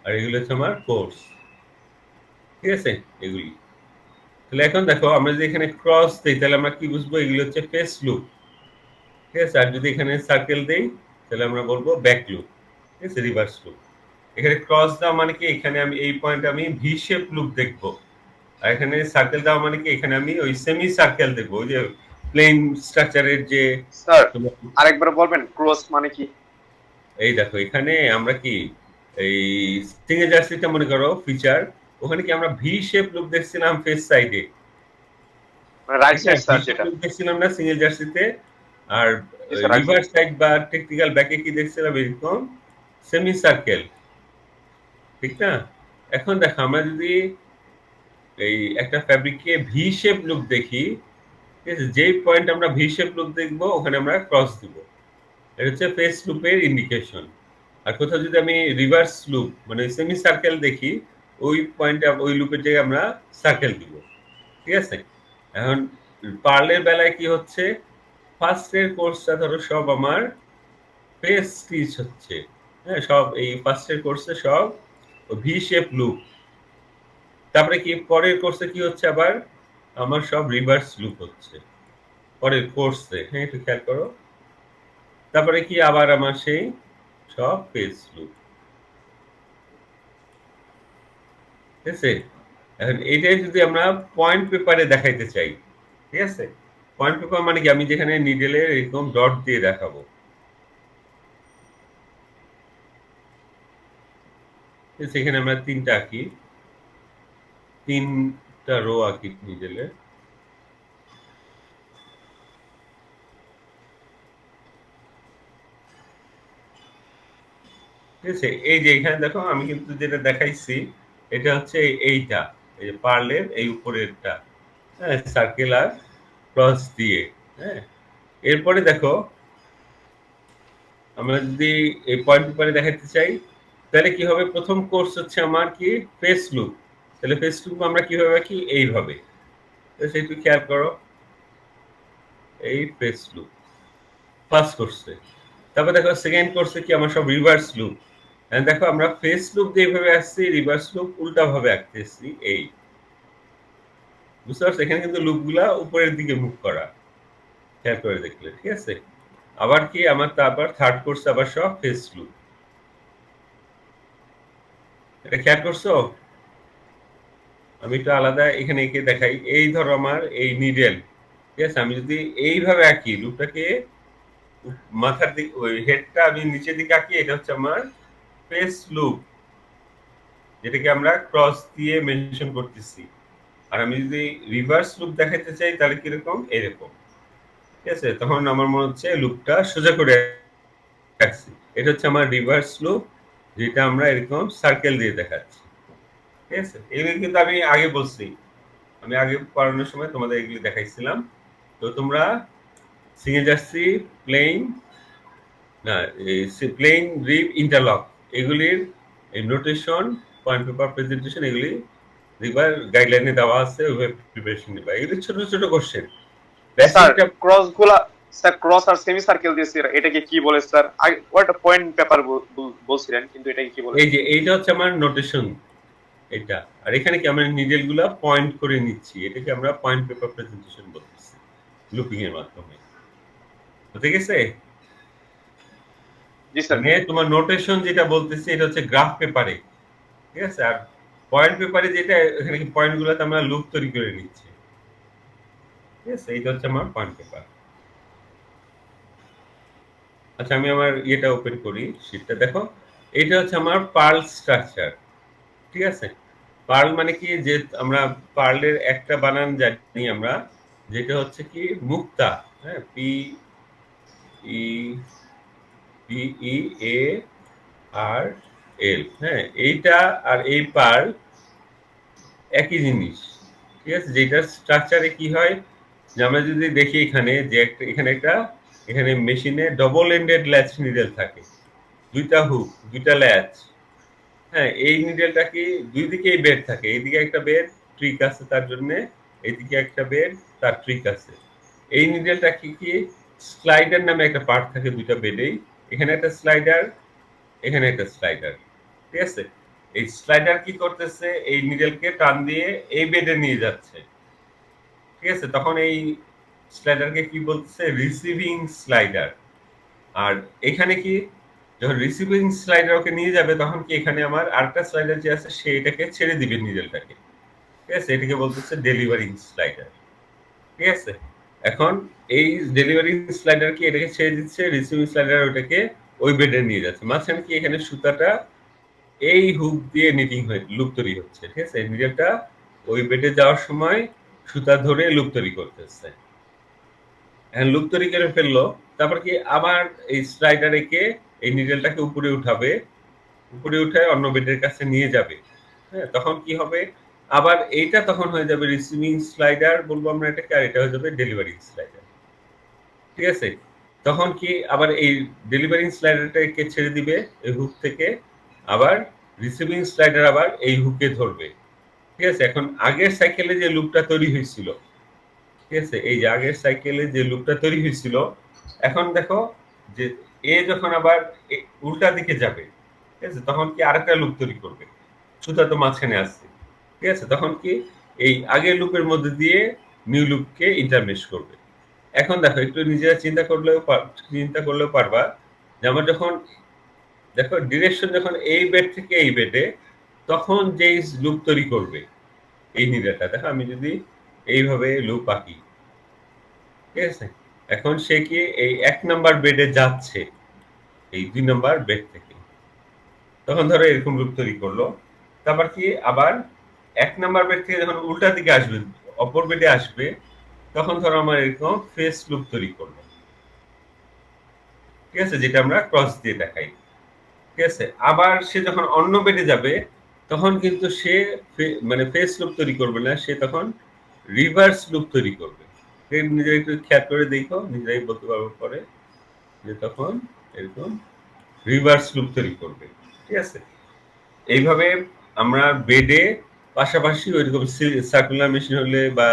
আর এগুলো হচ্ছে আমার কোর্স, ঠিক আছে, এগুলি। তাহলে এখন দেখো আমরা যদি এখানে ক্রস দিই তাহলে আমরা কি বুঝবো, এগুলো হচ্ছে ফেস লুপ, ঠিক আছে, আর যদি এখানে সার্কেল দেই তাহলে আমরা বলবো ব্যাক লুপ, ঠিক আছে, রিভার্স লুপ। এখানে ক্রস দেওয়া মানে কি এখানে আমি এই পয়েন্টে আমি ভি শেপ লুপ দেখবো, আর এখানে সার্কেল দেওয়া মানে কি এখানে আমি ওই সেমি সার্কেল দেখবো, ওই যে প্লেন স্ট্রাকচারের যে স্যার তোমার আরেকবার বলবেন ক্রস মানে কি? এই দেখো এখানে আমরা কি এই সিঙ্গেল জার্সিটা মনে করো ফিচার, ওখানে কি আমরা ভি শেপ লুপ দেখছিলাম ফেস সাইডে, মানে রাইট ঠিক সাইড আছে, ভি স্যার শেপ যেটা। লুপ দেখছিলাম না সিঙ্গেল জার্সিতে, আর জি sir right side. Reverse side বা টেকনিক্যাল ব্যাকে কি দেখছিলাম এরকম সেমি সার্কেল, ঠিক না? এখন দেখো আমরা যদি এই একটা ফ্যাব্রিকে ভি শেপ লুপ দেখি, ঠিক আছে, যেই পয়েন্ট আমরা ভি শেপ লুপ দেখবো ওখানে আমরা ক্রস দিব, এটা হচ্ছে ফেস লুপের ইন্ডিকেশন। আর কোথাও যদি আমি রিভার্স লুপ মানে সেমি সার্কেল দেখি, ওই পয়েন্টে ওই লুপের জায়গায় আমরা সার্কেল দিব, ঠিক আছে? এখন পার্লের বেলায় কি হচ্ছে, ফার্স্টের কোর্সটা ধরো সব আমার ফেস স্টিচ হচ্ছে, হ্যাঁ, সব এই ফার্স্টের কোর্সে সব ভি শেপ লুপ, তারপরে কি পরের কোর্সে কি হচ্ছে আবার আমার সব রিভার্স লুপ হচ্ছে পরের কোর্সে, হ্যাঁ একটু খেয়াল করো, তারপরে কি আবার আমার সেই সব ফেস লুপ, ঠিক আছে? এখন এইটাই যদি আমরা পয়েন্ট পেপারে দেখাইতে চাই, ঠিক আছে, পয়েন্ট পেপার মানে কি আমি যেখানে নিডেলে এরকম ডট দিয়ে দেখাবো, সেখানে আমরা তিনটা আঁকি, তিনটা রো আঁকি নিডেলে, ঠিক আছে? এই যে এখানে দেখো আমি কিন্তু যেটা দেখাইছি এটা হচ্ছে এইটা, এই যে পার্লের এই উপরেরটা, হ্যাঁ, সার্কেল আর ক্রস দিয়ে, হ্যাঁ। এরপরে দেখো আমরা যদি এই পয়েন্ট পেপারে দেখাতে চাই তাহলে কি হবে, প্রথম কোর্স হচ্ছে আমার কি ফেস লুপ, তাহলে ফেস লুপ আমরা কিভাবে আঁকি এইভাবে, একটু খেয়াল করো, এই ফেস লুপ ফার্স্ট কোর্সে, তারপর দেখো সেকেন্ড কোর্সে কি আমার সব রিভার্স লুপ, দেখো আমরা ফেস লুপ যেভাবে আসছি রিভার্স লুপ উল্টা ভাবে আঁকতেছি, এই বুঝতে পারছো, এখানে কিন্তু লুপগুলা উপরের দিকে মুভ করা, খেয়াল করে দেখলে, ঠিক আছে? আবার কি আমার তারপর থার্ড কোর্স আবার সব ফেস লুপ, এটা খেয়াল করছো? আমি একটু আলাদা এখানে এঁকে দেখাই, এই ধরো আমার এই নিডেল, ঠিক আছে, আমি যদি এইভাবে আঁকি লুপটাকে মাথার দিকে ওই হেডটা আমি নিচের দিকে আঁকি, এটা হচ্ছে আমার ফেস লুপ যেটাকে আমরা ক্রস দিয়ে মেনশন করতেছি। আর আমি যদি রিভার্স লুপ দেখাতে চাই তাহলে কিরকম, এরকম, ঠিক আছে, তখন আমার মনে হচ্ছে লুপটা সোজা করে রাখছি, এটা হচ্ছে আমার রিভার্স লুপ যেটা আমরা এরকম সার্কেল দিয়ে দেখাচ্ছি, ঠিক আছে? এগুলো কিন্তু আমি আগে বলছি, আমি আগে পড়ানোর সময় তোমাদের এগুলি দেখাইছিলাম, তো তোমরা সিঙ্গেল জার্সি প্লেন না প্লেন রিব ইন্টারলক এগুলির এই নোটেশন পয়েন্ট পেপার প্রেজেন্টেশন এগুলি একবার গাইডলাইনে দেওয়া আছে, ওইভাবে প্রিপারেশন নিবা, এগুলি ছোট ছোট কোশ্চেন স্যার বেসিকটা। ক্রস গুলা, স্যার ক্রস আর সেমি সার্কেল দিয়েছি, এটাকে কি বলে স্যার? ওটা পয়েন্ট পেপার বলছিলেন, কিন্তু এটাকে কি বলে? এই যে এইটা হচ্ছে আমার নোটেশন এটা, আর এখানে কি আমরা নিডেল গুলা পয়েন্ট করে নিচ্ছি, এটাকে আমরা পয়েন্ট পেপার প্রেজেন্টেশন বলতেছি লুপিং এর মাধ্যমে, ঠিক আছে? জি স্যার। মানে তোমার নোটেশন যেটা বলতেছি এটা হচ্ছে গ্রাফ পেপারে, ঠিক আছে, আর পয়েন্ট পেপারে যেটা এখানে কি পয়েন্ট গুলোতে আমরা লুপ তৈরি করে নিচ্ছি, ঠিক আছে, এইটা হচ্ছে আমার পয়েন্ট পেপার। আচ্ছা আমি আমার ইয়েটা ওপেন করি, শীটটা দেখো, এটা হচ্ছে আমার পার্ল স্ট্রাকচার, ঠিক আছে? পার্ল মানে কি, যে আমরা পার্লের একটা বানান জানি আমরা, যেটা হচ্ছে কি মুক্তা, হ্যাঁ, পি ই পি ই এ আর এল, হ্যাঁ, এইটা আর এই পার্ল একই জিনিস, ঠিক আছে? যেটার স্ট্রাকচারে কি হয় যে আমরা যদি দেখি এখানে যে একটা এখানে মেশিনে ডবল এন্ডেড ল্যাচ নিডেল থাকে, দুইটা হুক দুইটা ল্যাচ, হ্যাঁ, এই নিডেলটা কি দুই দিকেই বেড থাকে, এইদিকে একটা বেড ট্রিক আছে তার জন্য, এইদিকে একটা বেড তার ট্রিক আছে। এই নিডেলটা কি স্লাইডার নামে একটা পার্ট থাকে দুইটা বেডেই, এখানে একটা স্লাইডার এখানে একটা স্লাইডার, ঠিক আছে? এই স্লাইডার কি করতেছে, এই নিডেলকে টান দিয়ে এই বেডে নিয়ে যাচ্ছে, ঠিক আছে? তখন এই স্লাইডারকে কি বলতেছে, রিসিভিং স্লাইডার। আর এখানে কি যখন রিসিভিং স্লাইডার ওকে নিয়ে যাবে তখন কি এখানে আমার আরেকটা স্লাইডার যে আছে সে এটাকে ছেড়ে দিবে নিডেলটাকে, ঠিক আছে? এটাকে বলতেছে ডেলিভারিং স্লাইডার, ঠিক আছে? এখন এই ডেলিভারিং স্লাইডার কি এটাকে ছেড়ে দিচ্ছে, রিসিভিং স্লাইডার ওটাকে ওই বেডে নিয়ে যাচ্ছে। মাঝখানে কি এখানে সুতাটা এই হুক দিয়ে নিটিং হয়ে লুপ তৈরি হচ্ছে, ঠিক আছে? নিডেলটা ওই বেডে যাওয়ার সময় সুতা ধরে লুপ তৈরি করতেছে। এখন লুপ তৈরি করে ফেললো, তারপর কি আবার এই স্লাইডার একে এই নিডেলটাকে উপরে উঠাবে, উপরে উঠে অন্য বেডের কাছে নিয়ে যাবে। হ্যাঁ, তখন কি হবে, আবার এইটা তখন হয়ে যাবে রিসিভিং স্লাইডার বলবো আমরা এটাকে, আর এটা হয়ে যাবে ডেলিভারিং স্লাইডার, ঠিক আছে? তখন কি আবার এই ডেলিভারিং স্লাইডারটাকে ছেড়ে দিবে এই হুক থেকে, আবার রিসিভিং স্লাইডার আবার এই হুকে ধরবে, ঠিক আছে? এখন আগের সাইকেলে যে লুপটা তৈরি হয়েছিল, ঠিক আছে, এই যে আগের সাইকেলে যে লুপটা তৈরি হয়েছিল, এখন দেখো যে এ যখন আবার উল্টা দিকে যাবে, ঠিক আছে, তখন কি আরেকটা লুপ তৈরি করবে, সুতা তো মাঝখানে আসছে, ঠিক আছে? তখন কি এই আগের লুপের মধ্যে দিয়ে নিউ লুপকে ইন্টারমেশ করবে। এখন দেখো একটু নিজেরা চিন্তা করলেও পারবা যে আমার যখন দেখো ডিরেকশন যখন এই বেড থেকে এই বেডে, তখন যেই লুপ তৈরি করবে এই নিডালটা, দেখো আমি যদি এইভাবে লুপ আঁকি, ঠিক আছে, এখন সে কি এই 1 নাম্বার বেডে যাচ্ছে এই 2 নাম্বার বেড থেকে, তখন ধরো এরকম লুপ তৈরি করলো। তারপর কি আবার 1 নাম্বার বেড থেকে যখন উল্টা দিকে আসবে, অপর বেডে আসবে, তখন ধরো আমার এরকম ফেস লুপ তৈরি করলো, ঠিক আছে, যেটা আমরা ক্রস দিয়ে দেখাই, ঠিক আছে? আবার সে যখন অন্য বেডে যাবে, তখন কিন্তু সে মানে ফেস লুপ তৈরি করবে না, সে তখন রিভার্স লুপ তৈরি করবে। নিজেরা একটু খেয়াল করে দেখো, নিজেরাই বলতে পারবো পরে যে তখন এরকম রিভার্স লুপ তৈরি করবে, ঠিক আছে? এইভাবে আমরা বেডে পাশাপাশি ওইরকম সার্কুলার মেশিন হলে বা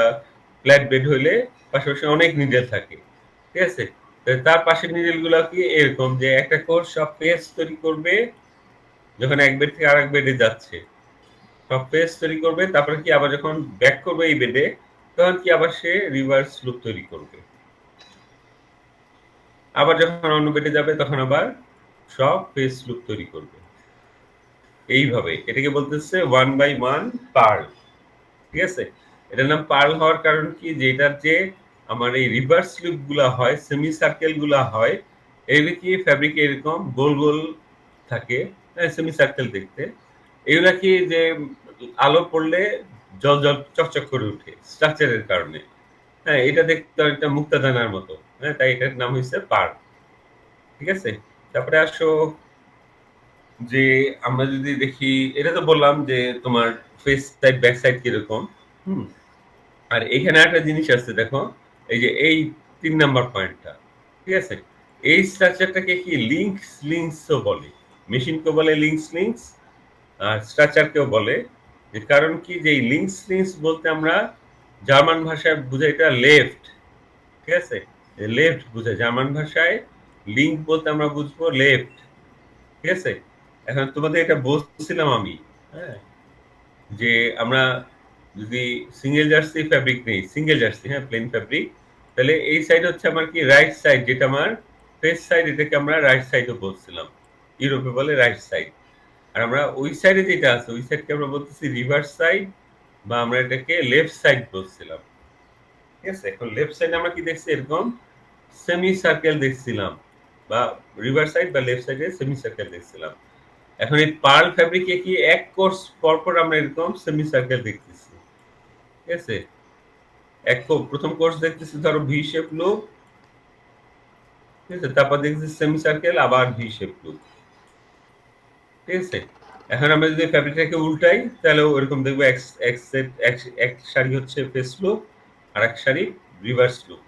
ফ্ল্যাট বেড হলে পাশাপাশি অনেক নিডেল থাকে, ঠিক আছে? তার পাশের নিডেল গুলো কি এরকম যে একটা কোর্স সব পেজ তৈরি করবে, যখন এক বেড থেকে আরেক বেডে যাচ্ছে সব পেজ তৈরি করবে, তারপরে কি আবার যখন ব্যাক করবে এই বেডে, তখন কি আবার সে রিভার্স লুপ তৈরি করবে, আবার যখন অন্য বেডে যাবে তখন আবার সব পেজ লুপ তৈরি করবে। এইভাবে এটাকে বলতেছে 1/1 পার্ল, ঠিক আছে? এটার নাম পার্ল হওয়ার কারণ কি, যে এটার যে আমার এই রিভার্স লুপ গুলা হয়, সেমি সার্কেল গুলা হয়, এগুলো কি ফ্যাব্রিকে এরকম গোল গোল থাকে, সেমি সার্কেল দেখতে। এগুলা কি যে আলো পড়লে জল জল চকচক করে উঠে স্ট্রাকচারের কারণে। হ্যাঁ, এটা দেখতে একটা মুক্তাদানার মতো। হ্যাঁ, তাই এটার নাম হয়েছে পার্ল, ঠিক আছে? তারপরে আসো যে আমরা যদি দেখি, এটা তো বললাম যে তোমার ফেস সাইড ব্যাক সাইড কিরকম। আর এখানে একটা জিনিস আছে দেখো, এই যে এই 3 নাম্বার পয়েন্টটা, ঠিক আছে, এই স্ট্রাকচারটাকে কি লিঙ্কসও বলে, মেশিনকে বলে লিঙ্কস, আর স্ট্রাকচারকেও বলে। যে কারণ কি, যে এই লিঙ্কস বলতে আমরা জার্মান ভাষায় বুঝাই এটা লেফট, ঠিক আছে, লেফট বুঝায় জার্মান ভাষায়। লিঙ্ক বলতে আমরা বুঝবো লেফট, ঠিক আছে? এখন তোমাদের এটা বলছিলাম আমি, হ্যাঁ, যে আমরা যদি সিঙ্গেল জার্সি ফ্যাব্রিক নেই, সিঙ্গেল জার্সি, হ্যাঁ, প্লেন ফ্যাব্রিক, তাহলে এই সাইড হচ্ছে আমার কি রাইট সাইড, যেটা আমার ফেস সাইড, এটাকে আমরা রাইট সাইডও বলছিলাম, ইউরোপে বলে রাইট সাইড। আর আমরা ওই সাইডে যেটা আছে ওই সাইডকে আমরা বলতেছি রিভার্স সাইড, বা আমরা এটাকে লেফট সাইড বলছিলাম, ঠিক আছে? এখন লেফট সাইডে আমরা কি দেখছি, এরকম সেমি সার্কেল দেখছিলাম, বা রিভার্স সাইড বা লেফট সাইডে সেমি সার্কেল দেখছিলাম। এখন এই পার্ল ফ্যাব্রিকে কি এক কোর্স পরপর আমরা এরকম সেমি সার্কেল দেখতেছি, ঠিক আছে? প্রথম কোর্স দেখতেছি ধরো ভি শেপ লুপ, ঠিক আছে, তারপর দেখতেছি সেমি সার্কেল, আবার ভি শেপ লুপ, ঠিক আছে? এখন আমরা যদি ফ্যাব্রিকটাকে উল্টাই, তাহলে ওরকম দেখবো এক সারি হচ্ছে ফেস লুপ, আর এক সারি রিভার্স লুপ।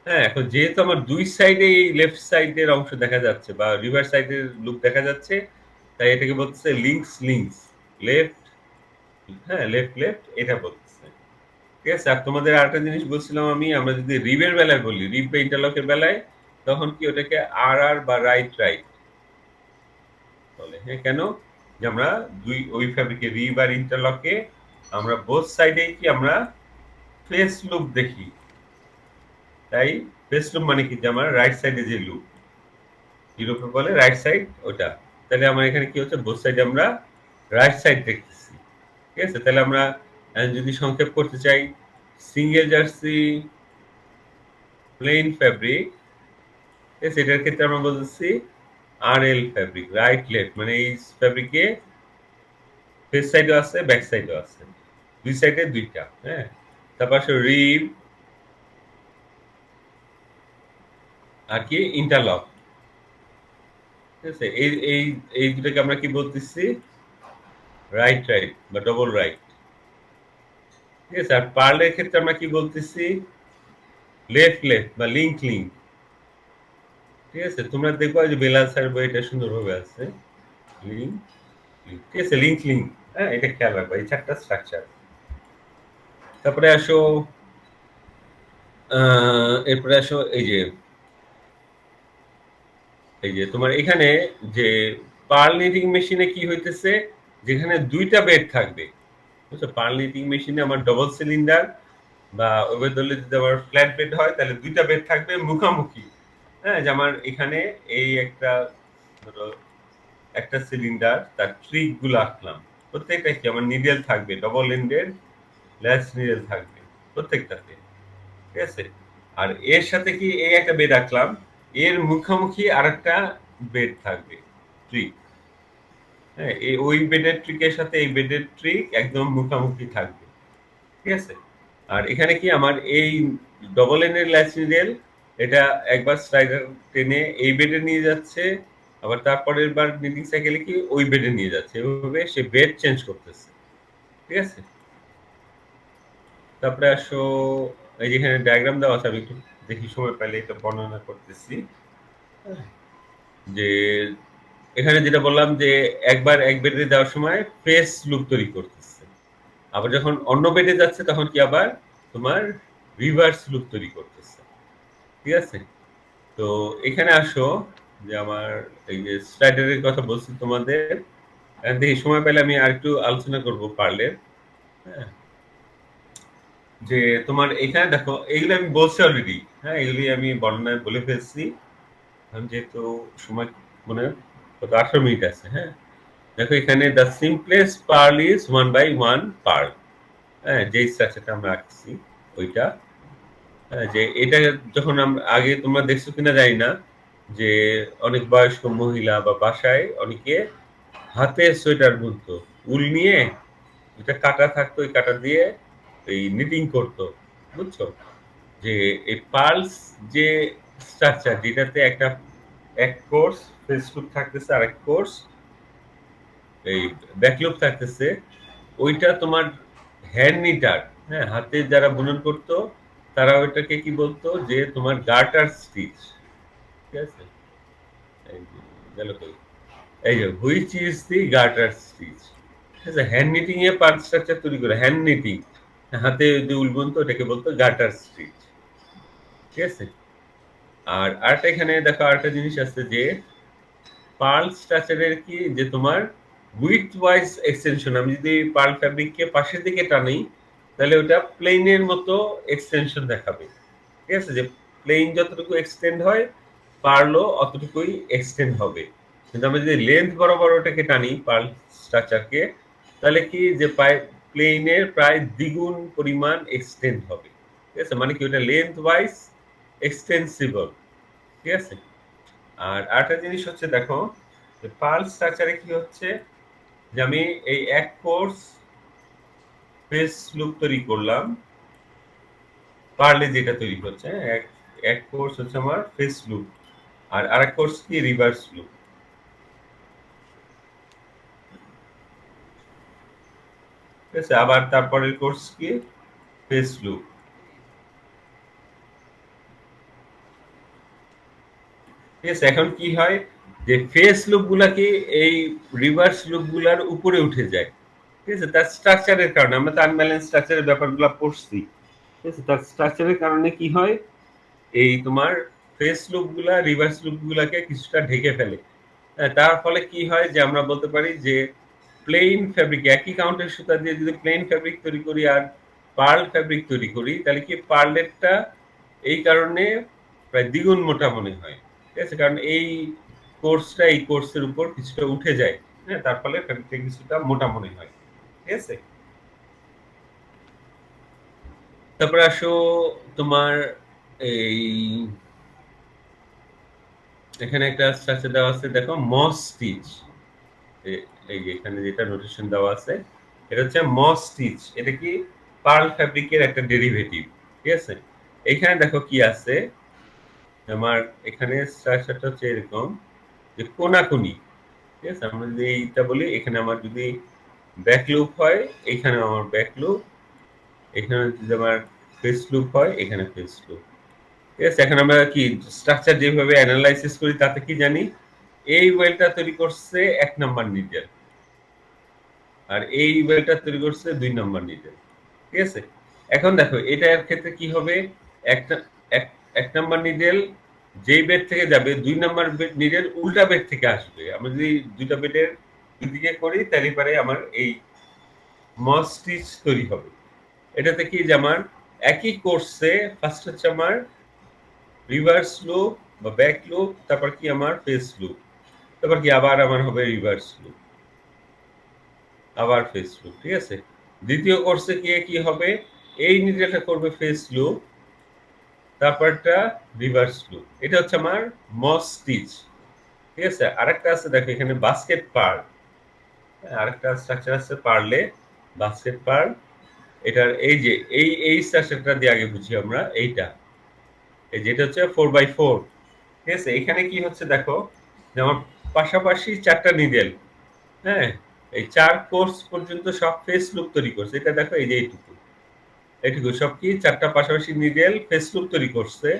হ্যাঁ, এখন যেহেতু আমার দুই সাইডে এই লেফট সাইডের অংশ দেখা যাচ্ছে বা রিভার্স সাইডের লুপ দেখা যাচ্ছে, তাই এটাকে বলতেছে লিঙ্কস, লেফট, হ্যাঁ, লেফট এটা বলতেছে, ঠিক আছে? আর তোমাদের আরেকটা জিনিস বলছিলাম আমি, আমরা যদি রিবের বেলায় বলি, রিব বা ইন্টারলকের বেলায়, তখন কি ওটাকে আর বা রাইট বলে। হ্যাঁ, কেন? যে আমরা ওই ফ্যাব্রিকে রিব আর ইন্টারলকে আমরা বোথ সাইডেই কি আমরা ফেস লুপ দেখি, তাই ফেস লুপ মানে কি, যে আমার রাইট সাইডে যে লুপ, ইউরোপে বলে রাইট সাইড ওটা। তাহলে আমার এখানে কি হচ্ছে, বোথ সাইডে আমরা রাইট সাইড দেখতেছি। ঠিক আছে, তাহলে আমরা যদি সংক্ষেপ করতে চাই, সিঙ্গেল জার্সি প্লেন ফ্যাব্রিক, সেটার ক্ষেত্রে আমরা বলতেছি RL ফ্যাব্রিক, রাইট লেফট, মানে এই ফ্যাব্রিকে ফেস সাইডও আছে ব্যাক সাইডও আছে, দুই সাইডে দুইটা। হ্যাঁ, তারপর আসলে রিব আর কি ইন্টারলক। ঠিক আছে, এই এই এই দুটাকে আমরা কি বলতেছি, রাইট রাইট বা ডবল রাইট। ঠিক আছে, আর পার্লের ক্ষেত্রে আমরা কি বলতেছি, লেফট লেফট বা লিঙ্ক লিঙ্ক। ঠিক আছে, তোমরা দেখবো যে বেলান্সার বইটা সুন্দরভাবে আছে, লিঙ্ক লিঙ্ক। ঠিক আছে, লিঙ্ক লিঙ্ক। হ্যাঁ, এটা খেয়াল রাখবো, এই চারটা স্ট্রাকচার। তারপরে আসো এরপরে আসো এই যে তোমার এখানে যে পার্ল নিটিং মেশিনে কি হইতেছে, যেখানে দুইটা বেড থাকবে, বুঝছো, পার্ল নিটিং মেশিনে আমার ডবল সিলিন্ডার বা ওভার ধরলে যদি আমার ফ্ল্যাট বেড হয় তাহলে দুইটা বেড থাকবে মুখামুখি। হ্যাঁ, যে আমার এখানে এই একটা ধরো একটা সিলিন্ডার, তার ট্রিক গুলো আঁকলাম, প্রত্যেকটা কি আমার নিডেল থাকবে, ডবল এন্ডেড ল্যাস নিডেল থাকবে প্রত্যেকটাতে। ঠিক আছে, আর এর সাথে কি এই একটা বেড আঁকলাম, এর মুখামুখি আরেকটা বেড থাকবে, ট্রিক। হ্যাঁ, এই ওই বেডের ট্রিকের সাথে এই বেডের ট্রিক একদম মুখামুখি থাকবে। ঠিক আছে, আর এখানে কি আমার এই ডবল এন্ডেড ল্যাচ নিডেল, এটা একবার স্লাইডার টেনে এই বেডে নিয়ে যাচ্ছে, আবার তারপরের বার নিডিং সাইকেলে কি ওই বেডে নিয়ে যাচ্ছে, এভাবে সে বেড চেঞ্জ করতেছে। ঠিক আছে, তারপরে আসো এই যেখানে ডায়াগ্রাম দেওয়া আছে, আমি একটু দেখি সময় পেলে এটা বর্ণনা করতেছি। যে এখানে যেটা বললাম যে একবার এক বেডে যাওয়ার সময় ফেস লুপ তৈরি করতেছে, আবার যখন অন্য বেডে যাচ্ছে তখন কি আবার তোমার রিভার্স লুপ তৈরি করতেছে। ঠিক আছে, তো এখানে আসো যে আমার এই যে স্লাইডারের কথা বলছি তোমাদের, দেখি সময় পেলে আমি আর একটু আলোচনা করব পারলে। হ্যাঁ, যে তোমার এখানে দেখো এগুলো আমি বলছি অলরেডি। হ্যাঁ, এগুলি আমি বর্ণনায় বলে ফেলছি, আমি যেহেতু সময় মনে হয় কত 18 মিনিট আছে। হ্যাঁ, দেখো এখানে the simplest purl is 1/1 purl. হ্যাঁ, যে স্ট্রাকচারটা আমরা আঁকছি ওইটা। হ্যাঁ, যে এটা যখন আমরা আগে তোমরা দেখছো কিনা জানি না, যে অনেক বয়স্ক মহিলা বা বাসায় অনেকে হাতে সোয়েটার বুনতো, উল নিয়ে যেটা কাটা থাকতো ওই কাটা দিয়ে এই নিটিং করতো, বুঝছো, যে এই পার্লস যে স্ট্রাকচার, যেটাতে একটা এক কোর্স ফেস লুপ থাকতেছে আর এক কোর্স এই ব্যাকলুপ থাকতেছে, ওইটা তোমার হ্যান্ড নিটার, হ্যাঁ, হাতে যারা বুনন করতো তারা ওইটাকে কি বলতো, যে তোমার গার্টার স্টিচ। ঠিক আছে, এই যে গেল কই, এই যে which is the garter stitch. ঠিক আছে, হ্যান্ড নিটিং এ পার্ট স্ট্রাকচার তৈরি করে, হ্যান্ড নিটিং, হাতে যে উল বুনতো ওটাকে বলতো গার্টার স্টিচ। ঠিক আছে, আর আরেকটা এখানে দেখো আরেকটা জিনিস আছে, যে পার্ল স্ট্রাকচারের কি, যে তোমার উইথ ওয়াইজ এক্সটেনশন, আমি যদি পার্ল ফ্যাব্রিককে পাশের দিকে টানি তাহলে ওটা প্লেনের মতো এক্সটেনশন দেখাবে। ঠিক আছে, যে প্লেন যতটুকু এক্সটেন্ড হয় পার্লও অতটুকুই এক্সটেন্ড হবে। কিন্তু আমরা যদি লেন্থ বরাবর ওটাকে টানি পার্ল স্ট্রাকচারকে, তাহলে কি যে প্লেনের প্রায় দ্বিগুণ পরিমাণ এক্সটেন্ড হবে। ঠিক আছে, মানে কি ওটা লেন্থ ওয়াইজ এক্সটেন্সিবল। ঠিক আছে, আর আরেকটা জিনিস হচ্ছে দেখো, যে পার্ল স্ট্রাকচারে কি হচ্ছে, যে আমি এই এক কোর্স ফেস লুপ তৈরি করলাম, পার্লে যেটা তৈরি হচ্ছে, হ্যাঁ, এক এক কোর্স হচ্ছে আমার ফেস লুপ, আর আরেক কোর্স কি রিভার্স লুপ। ঠিক আছে, আবার তারপরের কোর্স কি ফেস লুপ। ঠিক আছে, এখন কি হয়, যে ফেস লুপ গুলা কি এই রিভার্স লুপ গুলার উপরে উঠে যায়। ঠিক আছে, তার স্ট্রাকচারের কারণে, আমরা তো আনব্যালেন্স স্ট্রাকচারের ব্যাপারগুলো পড়ছি। ঠিক আছে, তার স্ট্রাকচারের কারণে কি হয়, এই তোমার ফেস লুপ গুলা রিভার্স লুপ গুলাকে কিছুটা ঢেকে ফেলে। হ্যাঁ, তার ফলে কি হয়, যে আমরা বলতে পারি যে প্লেন ফ্যাব্রিক, একই কাউন্টের সুতা দিয়ে যদি প্লেন ফ্যাব্রিক তৈরি করি আর পার্ল ফ্যাব্রিক তৈরি করি, তাহলে কি পার্লেরটা এই কারণে প্রায় দ্বিগুণ মোটা মনে হয়। ঠিক আছে, কারণ এই কোর্সটা এই কোর্সের উপর কিছুটা উঠে যায়, হ্যাঁ, তার ফলে ফ্যাব্রিকটা কিছুটা মোটা মনে হয়, ঠিক আছে। তারপরে আসো তোমার এই এখানে একটা স্ট্রাকচার দেওয়া আছে, দেখো মস স্টিচ, এই যে এখানে যেটা নোটেশন দেওয়া আছে এটা হচ্ছে মস স্টিচ। এটা কি পার্ল ফ্যাব্রিকের একটা ডেরিভেটিভ, ঠিক আছে। এখানে দেখো কি আছে, আমার এখানে স্ট্রাকচারটা হচ্ছে এরকম যে কোনাকুনি, ঠিক আছে। আমরা যদি এইটা বলি, এখানে আমার যদি ব্যাক লুপ হয়, এখানে আমার ব্যাক লুপ, এখানে যদি আমার ফেস লুপ হয়, এখানে ফেস লুপ, ঠিক আছে। এখন আমরা কি স্ট্রাকচার যেভাবে অ্যানালাইসিস করি তাতে কি জানি, এই ওয়েলটা তৈরি করছে 1 নাম্বার নিডেল, আর এই ওয়েলটা তৈরি করছে 2 নাম্বার নিডেল, ঠিক আছে। এখন দেখো এটার ক্ষেত্রে কি হবে, একটা এক নাম্বার নিডেল যেই বেড থেকে যাবে, 2 নাম্বার নিডেল উল্টা বেড থেকে আসবে। আমরা যদি দুইটা বেডের দুদিকে করি তাহলে পরে আমার এই মস স্টিচ তৈরি হবে। এটাতে কি যে আমার একই কোর্সে ফার্স্ট হচ্ছে আমার রিভার্স লুপ বা ব্যাক লুপ, তারপর কি আমার ফেস লুপ, তারপর কি আবার আমার হবে রিভার্স লুপ, আবার ফেস লুপ, ঠিক আছে। দ্বিতীয় কোর্সে গিয়ে কি হবে, এই নিডেলটা করবে ফেস লুপ, তারপরটা রিভার্স লুপ। এটা হচ্ছে আমার মস স্টিচ, ঠিক আছে। আরেকটা আছে দেখো এখানে বাস্কেট পার্ল, আরেকটা স্ট্রাকচার আছে পার্লে বাস্কেট পার্ল। এটার এই যে এই স্ট্রাকচারটা দিয়ে আগে বুঝি আমরা, এইটা এই যেটা হচ্ছে 4x4, ঠিক আছে। এখানে কি হচ্ছে দেখো, যেমন পাশাপাশি 4টা নিডেল, হ্যাঁ, এই 4 কোর্স পর্যন্ত সব ফেস লুপ তৈরি করছে। এটা দেখো এই যে এইটুকু সব কি 4টা পাশাপাশি নিডেল ফেস লুপ তৈরি করছে,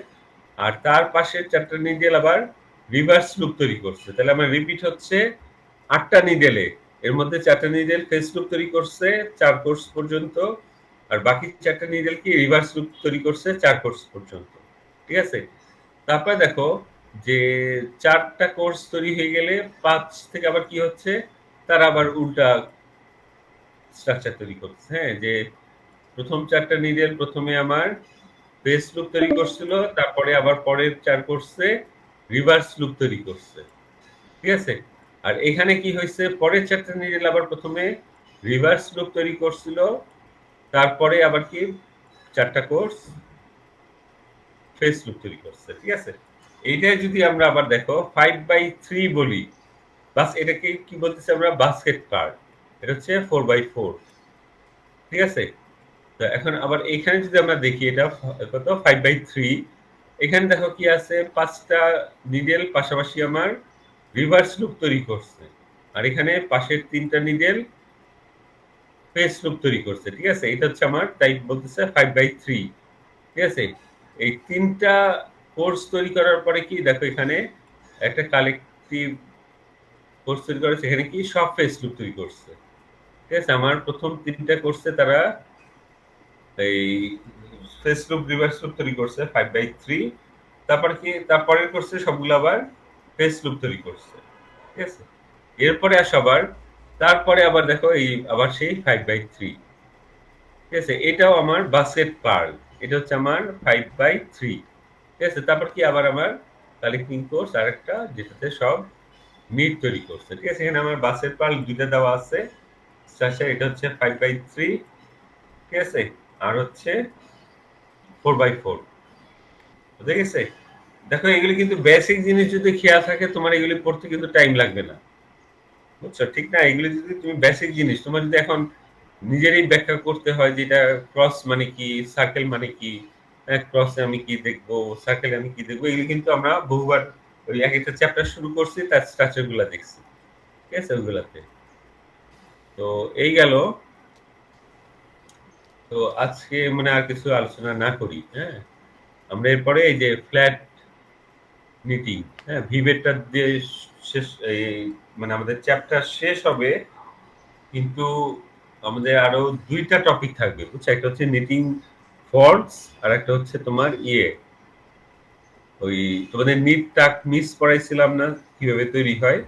আর তার পাশে 4টা নিডেল আবার রিভার্স লুপ তৈরি করছে। তাহলে আমার রিপিট হচ্ছে 8টা নিডেলে, এর মধ্যে 4টা নিডেল ফেস লুপ তৈরি করছে 4 কোর্স পর্যন্ত, আর বাকি 4টা নিডেল কি রিভার্স লুপ তৈরি করছে 4 কোর্স পর্যন্ত, ঠিক আছে। তারপরে দেখো যে 4টা কোর্স তৈরি হয়ে গেলে 5 থেকে আবার কি হচ্ছে, তারা আবার উল্টা স্ট্রাকচার তৈরি করছে, হ্যাঁ, যে প্রথম 4টা নিডেল প্রথমে আমার ফেস লুপ তৈরি করছিল, তারপরে আবার পরের 4 কোর্সে রিভার্স লুপ তৈরি করছে, ঠিক আছে। আর এখানে কি হয়েছে, পরের 4টা নিডেল আবার প্রথমে রিভার্স লুপ তৈরি করছিল, তারপরে আবার কি 4টা কোর্স ফেস লুপ তৈরি করছে, ঠিক আছে। এইটাই যদি আমরা আবার দেখো 5x3 বলি, বাস এটাকে কি বলতেছি আমরা, বাস্কেট পার্ল। এটা হচ্ছে 4x4, ঠিক আছে। তো এখন আবার এখানে যদি আমরা দেখি এটা কত 5x3, এখানে দেখো কি আছে, 5টা নিডেল পাশাপাশি আমার রিভার্স লুপ তৈরি করছে, আর এখানে পাশের 3টা নিডেল ফেস লুপ তৈরি করছে, ঠিক আছে। এটা হচ্ছে আমার, তাই বলতেছে 5x3, ঠিক আছে। এই 3টা কোর্স তৈরি করার পরে কি দেখো এখানে একটা কালেকটিভ কোর্স তৈরি করেছে, এখানে কি সব ফেস লুপ তৈরি করছে, ঠিক আছে। আমার প্রথম 3টা কোর্সে তারা এই ফেস লুপ রিভার্স লুপ তৈরি করছে 5x3, তারপর কি তারপরের কোর্সে সবগুলো আবার ফেস লুপ তৈরি করছে, ঠিক আছে। এরপরে আসো আবার তারপরে আবার দেখো এই আবার সেই 5x3, ঠিক আছে। এটাও আমার বাস্কেট পার্ল, এটা হচ্ছে আমার 5x3, ঠিক আছে। তারপর কি আবার আমার কালেক্টিং কোর্স আরেকটা, যেটাতে সব নিট তৈরি করছে, ঠিক আছে। এখানে আমার বাস্কেট পার্ল দুইটা দেওয়া আছে স্ট্রাকচার, এটা হচ্ছে 5x3, ঠিক আছে, আর হচ্ছে 4x4, বুঝে গেছে। দেখো এগুলি কিন্তু বেসিক জিনিস যদি খেয়াল থাকে তোমার এগুলি পড়তে কিন্তু টাইম লাগবে না, বুঝছো, ঠিক না। এগুলি যদি তুমি বেসিক জিনিস তোমার যদি এখন নিজেরই ব্যাখ্যা করতে হয়, যেটা ক্রস মানে কি, সার্কেল মানে কি, ক্রসে আমি কি দেখবো, সার্কেলে আমি কি দেখবো, এগুলি কিন্তু আমরা বহুবার ওই এক একটা চ্যাপ্টার শুরু করছি, তার স্ট্রাকচার গুলা দেখছি, ঠিক আছে, ওইগুলাতে। তো এই গেল। তো আজকে মানে আর কিছু আলোচনা না করি, হ্যাঁ, আমরা এরপরে এই যে ফ্ল্যাট নিটিং, হ্যাঁ, ভিভেটটা দিয়ে শেষ, এই মানে আমাদের চ্যাপ্টার শেষ হবে, কিন্তু আমাদের আরো 2টা টপিক থাকবে, বুঝছো। একটা হচ্ছে নিটিং ফর্মস, আর একটা হচ্ছে তোমার ওই তোমাদের নিট টাক মিস পড়াইছিলাম না, কিভাবে তৈরি হয়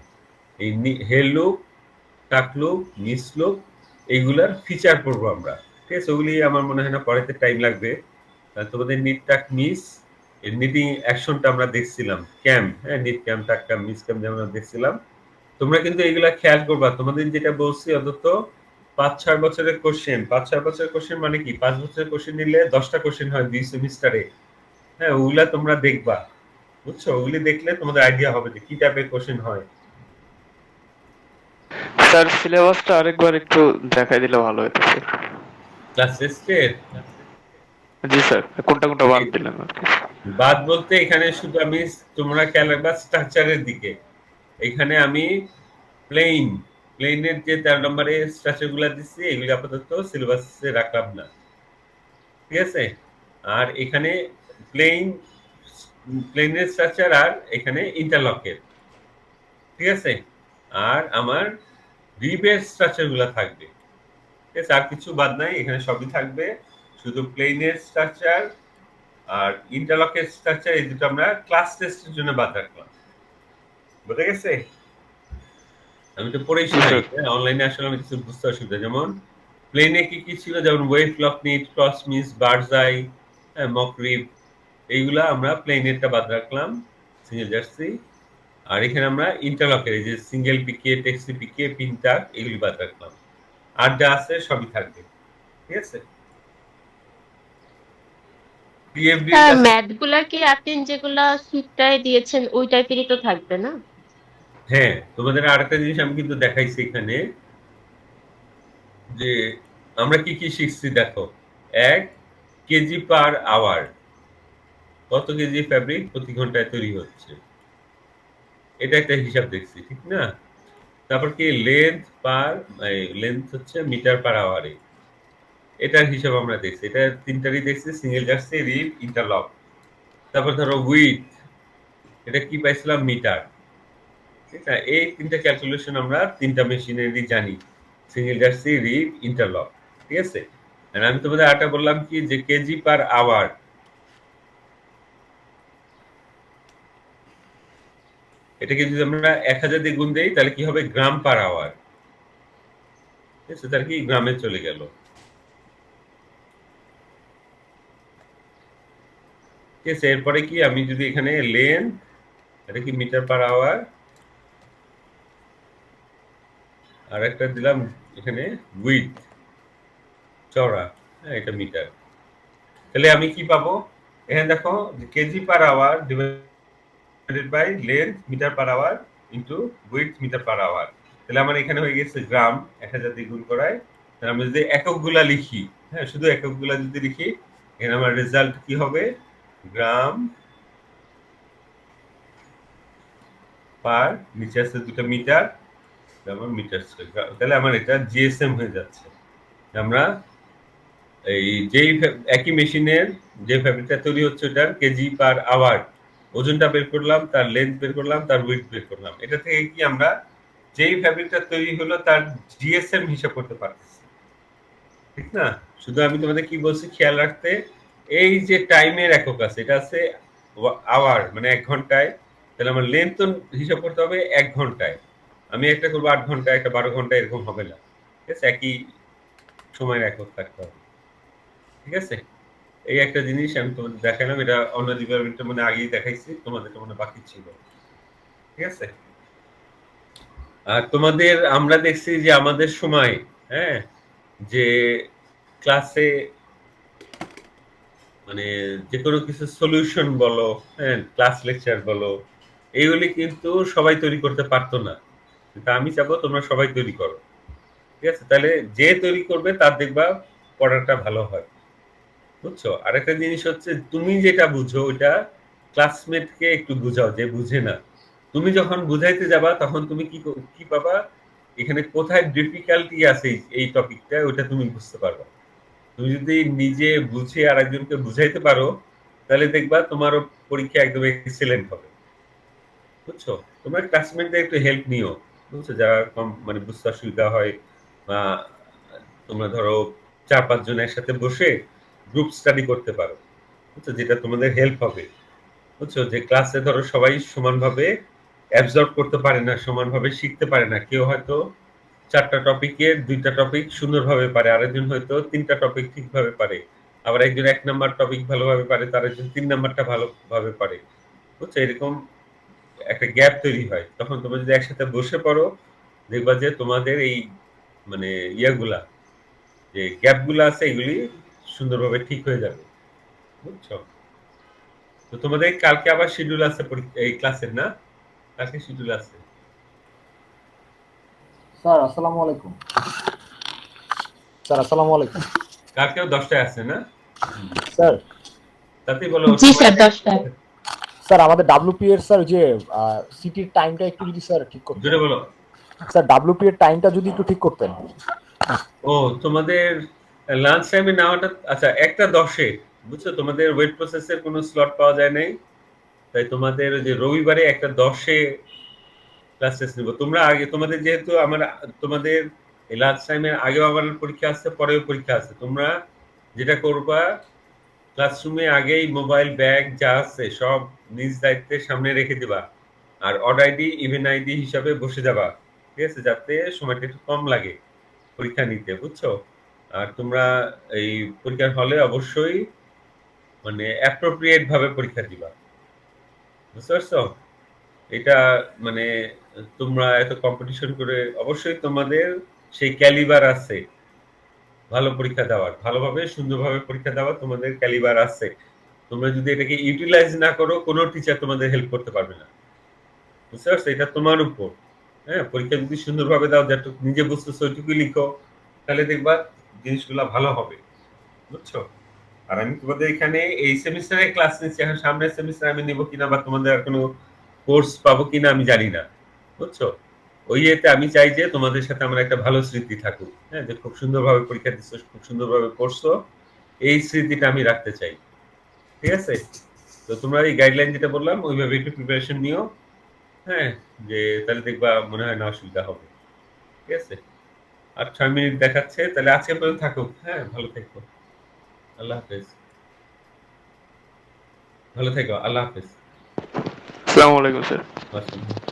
এই হেল লুপ, টাক লুপ, মিস লুপ, এইগুলার ফিচার পড়বো আমরা, ঠিক আছে। ওগুলি আমার মনে হয় না পড়াইতে টাইম লাগবে। তোমাদের নিট টাক মিস নিটিং অ্যাকশনটা আমরা দেখছিলাম, ক্যাম্প, হ্যাঁ, নিট ক্যাম্প, টাক ক্যাম্প, মিস ক্যাম্প যেমন আমরা দেখছিলাম। তোমরা কিন্তু এগুলা খেয়াল করবা, তোমাদের যেটা বলছি অন্তত 5-6 বছরের কোশ্চেন, 5-6 বছরের কোশ্চেন মানে কি, 5 বছরের কোশ্চেন নিলে 10টা কোশ্চেন হয় 2 সেমিস্টারে। হ্যাঁ, ওগুলা তোমরা দেখবা, বুঝছো? ওগুলি দেখলে তোমাদের আইডিয়া হবে যে কি টাইপের কোশ্চেন হয়। স্যার সিলেবাসটা আরেকবার একটু দেখাই দিলে ভালো হতো স্যার। ক্লাস টেস্টের জি স্যার, কোনটা কোনটা বাদ দিলেন আর কি। বাদ বলতে এখানে শুধু আমি, তোমরা খেয়াল রাখবা স্ট্রাকচারের দিকে। এখানে আমি প্লেনের যে 13 নম্বরে স্ট্রাকচার গুলা দিচ্ছি, এগুলি আপাতত সিলেবাসে রাখলাম না, ঠিক আছে? আর এখানে প্লেন প্লেনের স্ট্রাকচার, আর এখানে ইন্টারলকের, ঠিক আছে? আর আমার রিবের স্ট্রাকচার গুলা থাকবে, ঠিক আছে? আর কিছু বাদ নাই, এখানে সবই থাকবে, শুধু প্লেনের স্ট্রাকচার আর ইন্টারলকের স্ট্রাকচার, এই দুটো আমরা ক্লাস টেস্টের জন্য বাদ রাখলাম। বুঝে গেছে? আমি তো পড়েই শোনাই, অনলাইনে আসলে আমি কিছু বুঝতে অসুবিধা। যেমন প্লেনে কি কি ছিল, যেমন wave locknit, cross miss, bird's eye, mock rib, এইগুলা আমরা প্লেনেরটা বাদ রাখলাম, সিঙ্গেল জার্সি। আর এখানে আমরা ইন্টারলকের এই যে সিঙ্গেল পিকে, টেক্সি পিকে, পিনটাক, এগুলি বাদ রাখলাম। আর যা আছে সবই থাকবে, ঠিক আছে? PFD স্যার ম্যাথ গুলা কি আপনি যেগুলা শীটটায় দিয়েছেন ওই টাইপেরই তো থাকবে না? হ্যাঁ, তোমাদের আরেকটা জিনিস আমি কিন্তু দেখাইছি এখানে, যে আমরা কি কি শিখছি দেখো। 1 কেজি পার আওয়ার, কত কেজি ফ্যাব্রিক প্রতি ঘন্টায় তৈরি হচ্ছে, এটা একটা হিসাব দেখছি, ঠিক না? তারপর কি লেন্থ হচ্ছে মিটার পার আওয়ারে, এটার হিসাব আমরা দেখছি। এটা তিনটারই দেখছি, সিঙ্গেল জার্সি, রিব, ইন্টারলক। তারপর ধরো উইথ, এটা কি পাইছিলাম, মিটার, ঠিক না? এই তিনটা ক্যালকুলেশন আমরা তিনটা মেশিনেরই জানি, সিঙ্গেল জার্সি, রিব, ইন্টারলক, ঠিক আছে? আর আমি তোমাদের আরেকটা বললাম কি, যে কেজি পার আওয়ার, এটাকে যদি আমরা 1000 দিয়ে গুণ দেই তাহলে কি হবে, গ্রাম পার আওয়ার, ঠিক আছে? তাহলে কি গ্রামে চলে গেল। ঠিক আছে, এরপরে কি আমি যদি এখানে লেন্থ, এটা কি মিটার পার আওয়ার, আর একটা দিলাম এখানে উইথ, চওড়া, হ্যাঁ, এটা মিটার। তাহলে আমি কি পাবো, এখানে দেখো kg per hour divided by length metre per hour into with metre per hour. তাহলে আমার এখানে হয়ে গেছে গ্রাম 1000 দিয়ে গুণ করায়। তাহলে আমি যদি এককগুলা লিখি, হ্যাঁ, শুধু এককগুলা যদি লিখি, এখানে আমার রেজাল্ট কি হবে, গ্রাম পার, নিচে আছে দুটো মিটার, যেমন মিটার স্কয়ার। তাহলে আমার এটা জিএসএম হয়ে যাচ্ছে। আমরা এই যেই একই মেশিনের যে ফ্যাব্রিকটা তৈরি হচ্ছে ওটার কেজি পার আওয়ার ওজনটা বের করলাম, তার লেন্থ বের করলাম, তার উইডথ বের করলাম। এটা থেকে কি আমরা যেই ফ্যাব্রিকটা তৈরি হলো তার জিএসএম হিসাব করতে পারতেছি, ঠিক না? শুধু আমি তোমাদের কি বলছি খেয়াল রাখতে, এই যে টাইমের একক আছে, এটা আছে আওয়ার, মানে 1 ঘন্টায়। তাহলে আমার লেন্থ হিসাব করতে হবে 1 ঘন্টায়। আমি একটা করবো 8 ঘন্টায়, একটা 12 ঘন্টায়, এরকম হবে না, ঠিক আছে? একই সময়ের একক থাকতে হবে, ঠিক আছে? এই একটা জিনিস আমি তোমাদের দেখালাম, এটা অন্য ডিপার্টমেন্টের মানে আগেই দেখাইছি, তোমাদের মনে বাকি ছিল, ঠিক আছে? আর তোমাদের আমরা দেখছি যে আমাদের সময়, হ্যাঁ, যে ক্লাসে মানে যে কোনো কিছু সলিউশন বলো, হ্যাঁ, ক্লাস লেকচার বলো, এইগুলি কিন্তু সবাই তৈরি করতে পারতো না। কিন্তু আমি চাবো তোমরা সবাই তৈরি করো, ঠিক আছে? তাহলে যে তৈরি করবে তার দেখবা পড়াটা ভালো হয়, বুঝছো? আরেকটা জিনিস হচ্ছে, তুমি যেটা বুঝো ওইটা ক্লাসমেটকে একটু বুঝাও, যে বুঝে না। তুমি যখন বুঝাইতে যাবা তখন তুমি কি পাবা, এখানে কোথায় ডিফিকাল্টি আছে এই টপিকটা, ওইটা তুমি বুঝতে পারবা। তুমি যদি নিজে বুঝে আর একজনকে বুঝাইতে পারো, তাহলে দেখবা তোমারও পরীক্ষা একদম এক্সেলেন্ট হবে, বুঝছো? তোমার ক্লাসমেটদের একটু হেল্প নিও, বুঝছো? যারা কম মানে বুঝতে অসুবিধা হয়, বা তোমরা ধরো 4-5 জন একসাথে বসে গ্রুপ স্টাডি করতে পারো, বুঝছো? যেটা তোমাদের হেল্প হবে, বুঝছো? যে ক্লাসে ধরো সবাই সমানভাবে অ্যাবজর্ব করতে পারে না, সমানভাবে শিখতে পারে না। কেউ হয়তো 4টা টপিকের 2টা টপিক সুন্দরভাবে পারে, আরেকজন হয়তো 3টা টপিক ঠিকভাবে পারে। আবার একজন 1 নাম্বার টপিক ভালোভাবে পারে, তার একজন 3 নাম্বারটা ভালোভাবে পারে। বুঝছো? এরকম একটা গ্যাপ তৈরি হয়। তখন তোমরা যদি একসাথে বসে পড়ো, দেখবা যে তোমাদের এই মানে ইয়াগুলা, যে গ্যাপগুলা আছে এগুলি সুন্দরভাবে ঠিক হয়ে যাবে। বুঝছো? তো তোমাদের কালকে আবার শিডিউল আছে এই ক্লাসের, না? কালকে শিডিউল আছে। স্যার আসসালামু আলাইকুম। স্যার আসসালামু আলাইকুম। কালকেও 10টায় আছে, না? স্যার তাতেই বলো জি স্যার 10টায়। স্যার আমাদের ডাব্লিউপি এর স্যার যে সিটির টাইমটা একটু যদি স্যার ঠিক করতেন। জোরে বলো। স্যার ডাব্লিউপি এর টাইমটা যদি একটু ঠিক করতেন। ও, তোমাদের লাঞ্চ টাইমে নেওয়াটা, আচ্ছা 1টা 10-এ, বুঝছো? তোমাদের ওয়েট প্রসেসের কোনো স্লট পাওয়া যায় নাই, তাই তোমাদের ওই যে রবিবারে 1টা 10-এ ক্লাস টেস্ট নিব। তোমরা আগে, তোমাদের যেহেতু তোমাদের লাঞ্চ টাইমের আগেও আমার পরীক্ষা আছে, পরেও পরীক্ষা আছে, তোমরা যেটা করবা, ক্লাসরুমে আগেই মোবাইল, ব্যাগ যা আছে সব নিজ দায়িত্বের সামনে রেখে দিবা, আর অড আইডি, ইভেন আইডি হিসাবে বসে যাবা, ঠিক আছে? যাতে সময়টা একটু কম লাগে পরীক্ষা নিতে, বুঝছো? আর তোমরা এই পরীক্ষার হলে অবশ্যই মানে অ্যাপ্রোপ্রিয়েট ভাবে পরীক্ষা দিবা, বুঝতে পারছো? এটা মানে তোমরা এত কম্পিটিশন করে, অবশ্যই তোমাদের সেই ক্যালিবার আছে ভালো পরীক্ষা দেওয়ার, ভালোভাবে সুন্দরভাবে পরীক্ষা দেওয়ার তোমাদের ক্যালিবার আছে। তোমরা যদি এটাকে ইউটিলাইজ না করো, কোনো টিচার তোমাদের হেল্প করতে পারবে না, বুঝতে পারছো? এটা তোমার উপর। হ্যাঁ, পরীক্ষা যদি সুন্দরভাবে দাও, যেটুকু নিজে বুঝতেছো ওইটুকুই লিখো, তাহলে দেখবা জিনিসগুলো ভালো হবে, বুঝছো? আর আমি তোমাদের এখানে এই সেমিস্টারে ক্লাস নিচ্ছি, এখন সামনের সেমিস্টার আমি নিব কিনা বা তোমাদের আর কোনো কোর্স পাবো কিনা আমি জানি না, বুঝছো? ওই ইয়েতে আমি চাই যে তোমাদের সাথে আমার একটা ভালো স্মৃতি থাকুক, হ্যাঁ, যে খুব সুন্দরভাবে পরীক্ষা দিচ্ছ, খুব সুন্দরভাবে পড়ছো, এই স্মৃতিটা আমি রাখতে চাই, ঠিক আছে? তো তোমরা এই গাইডলাইন যেটা বললাম ওইভাবে একটু প্রিপারেশন নিও, হ্যাঁ, যে তাহলে দেখবা মনে হয় না অসুবিধা হবে, ঠিক আছে? আর 6 মিনিট দেখাচ্ছে, তাহলে আজকে পর্যন্ত থাকুক। হ্যাঁ, ভালো থেকো, আল্লাহ হাফেজ। ভালো থেকো, আল্লাহ হাফেজ। আসসালামু আলাইকুম স্যার। আসসালাম।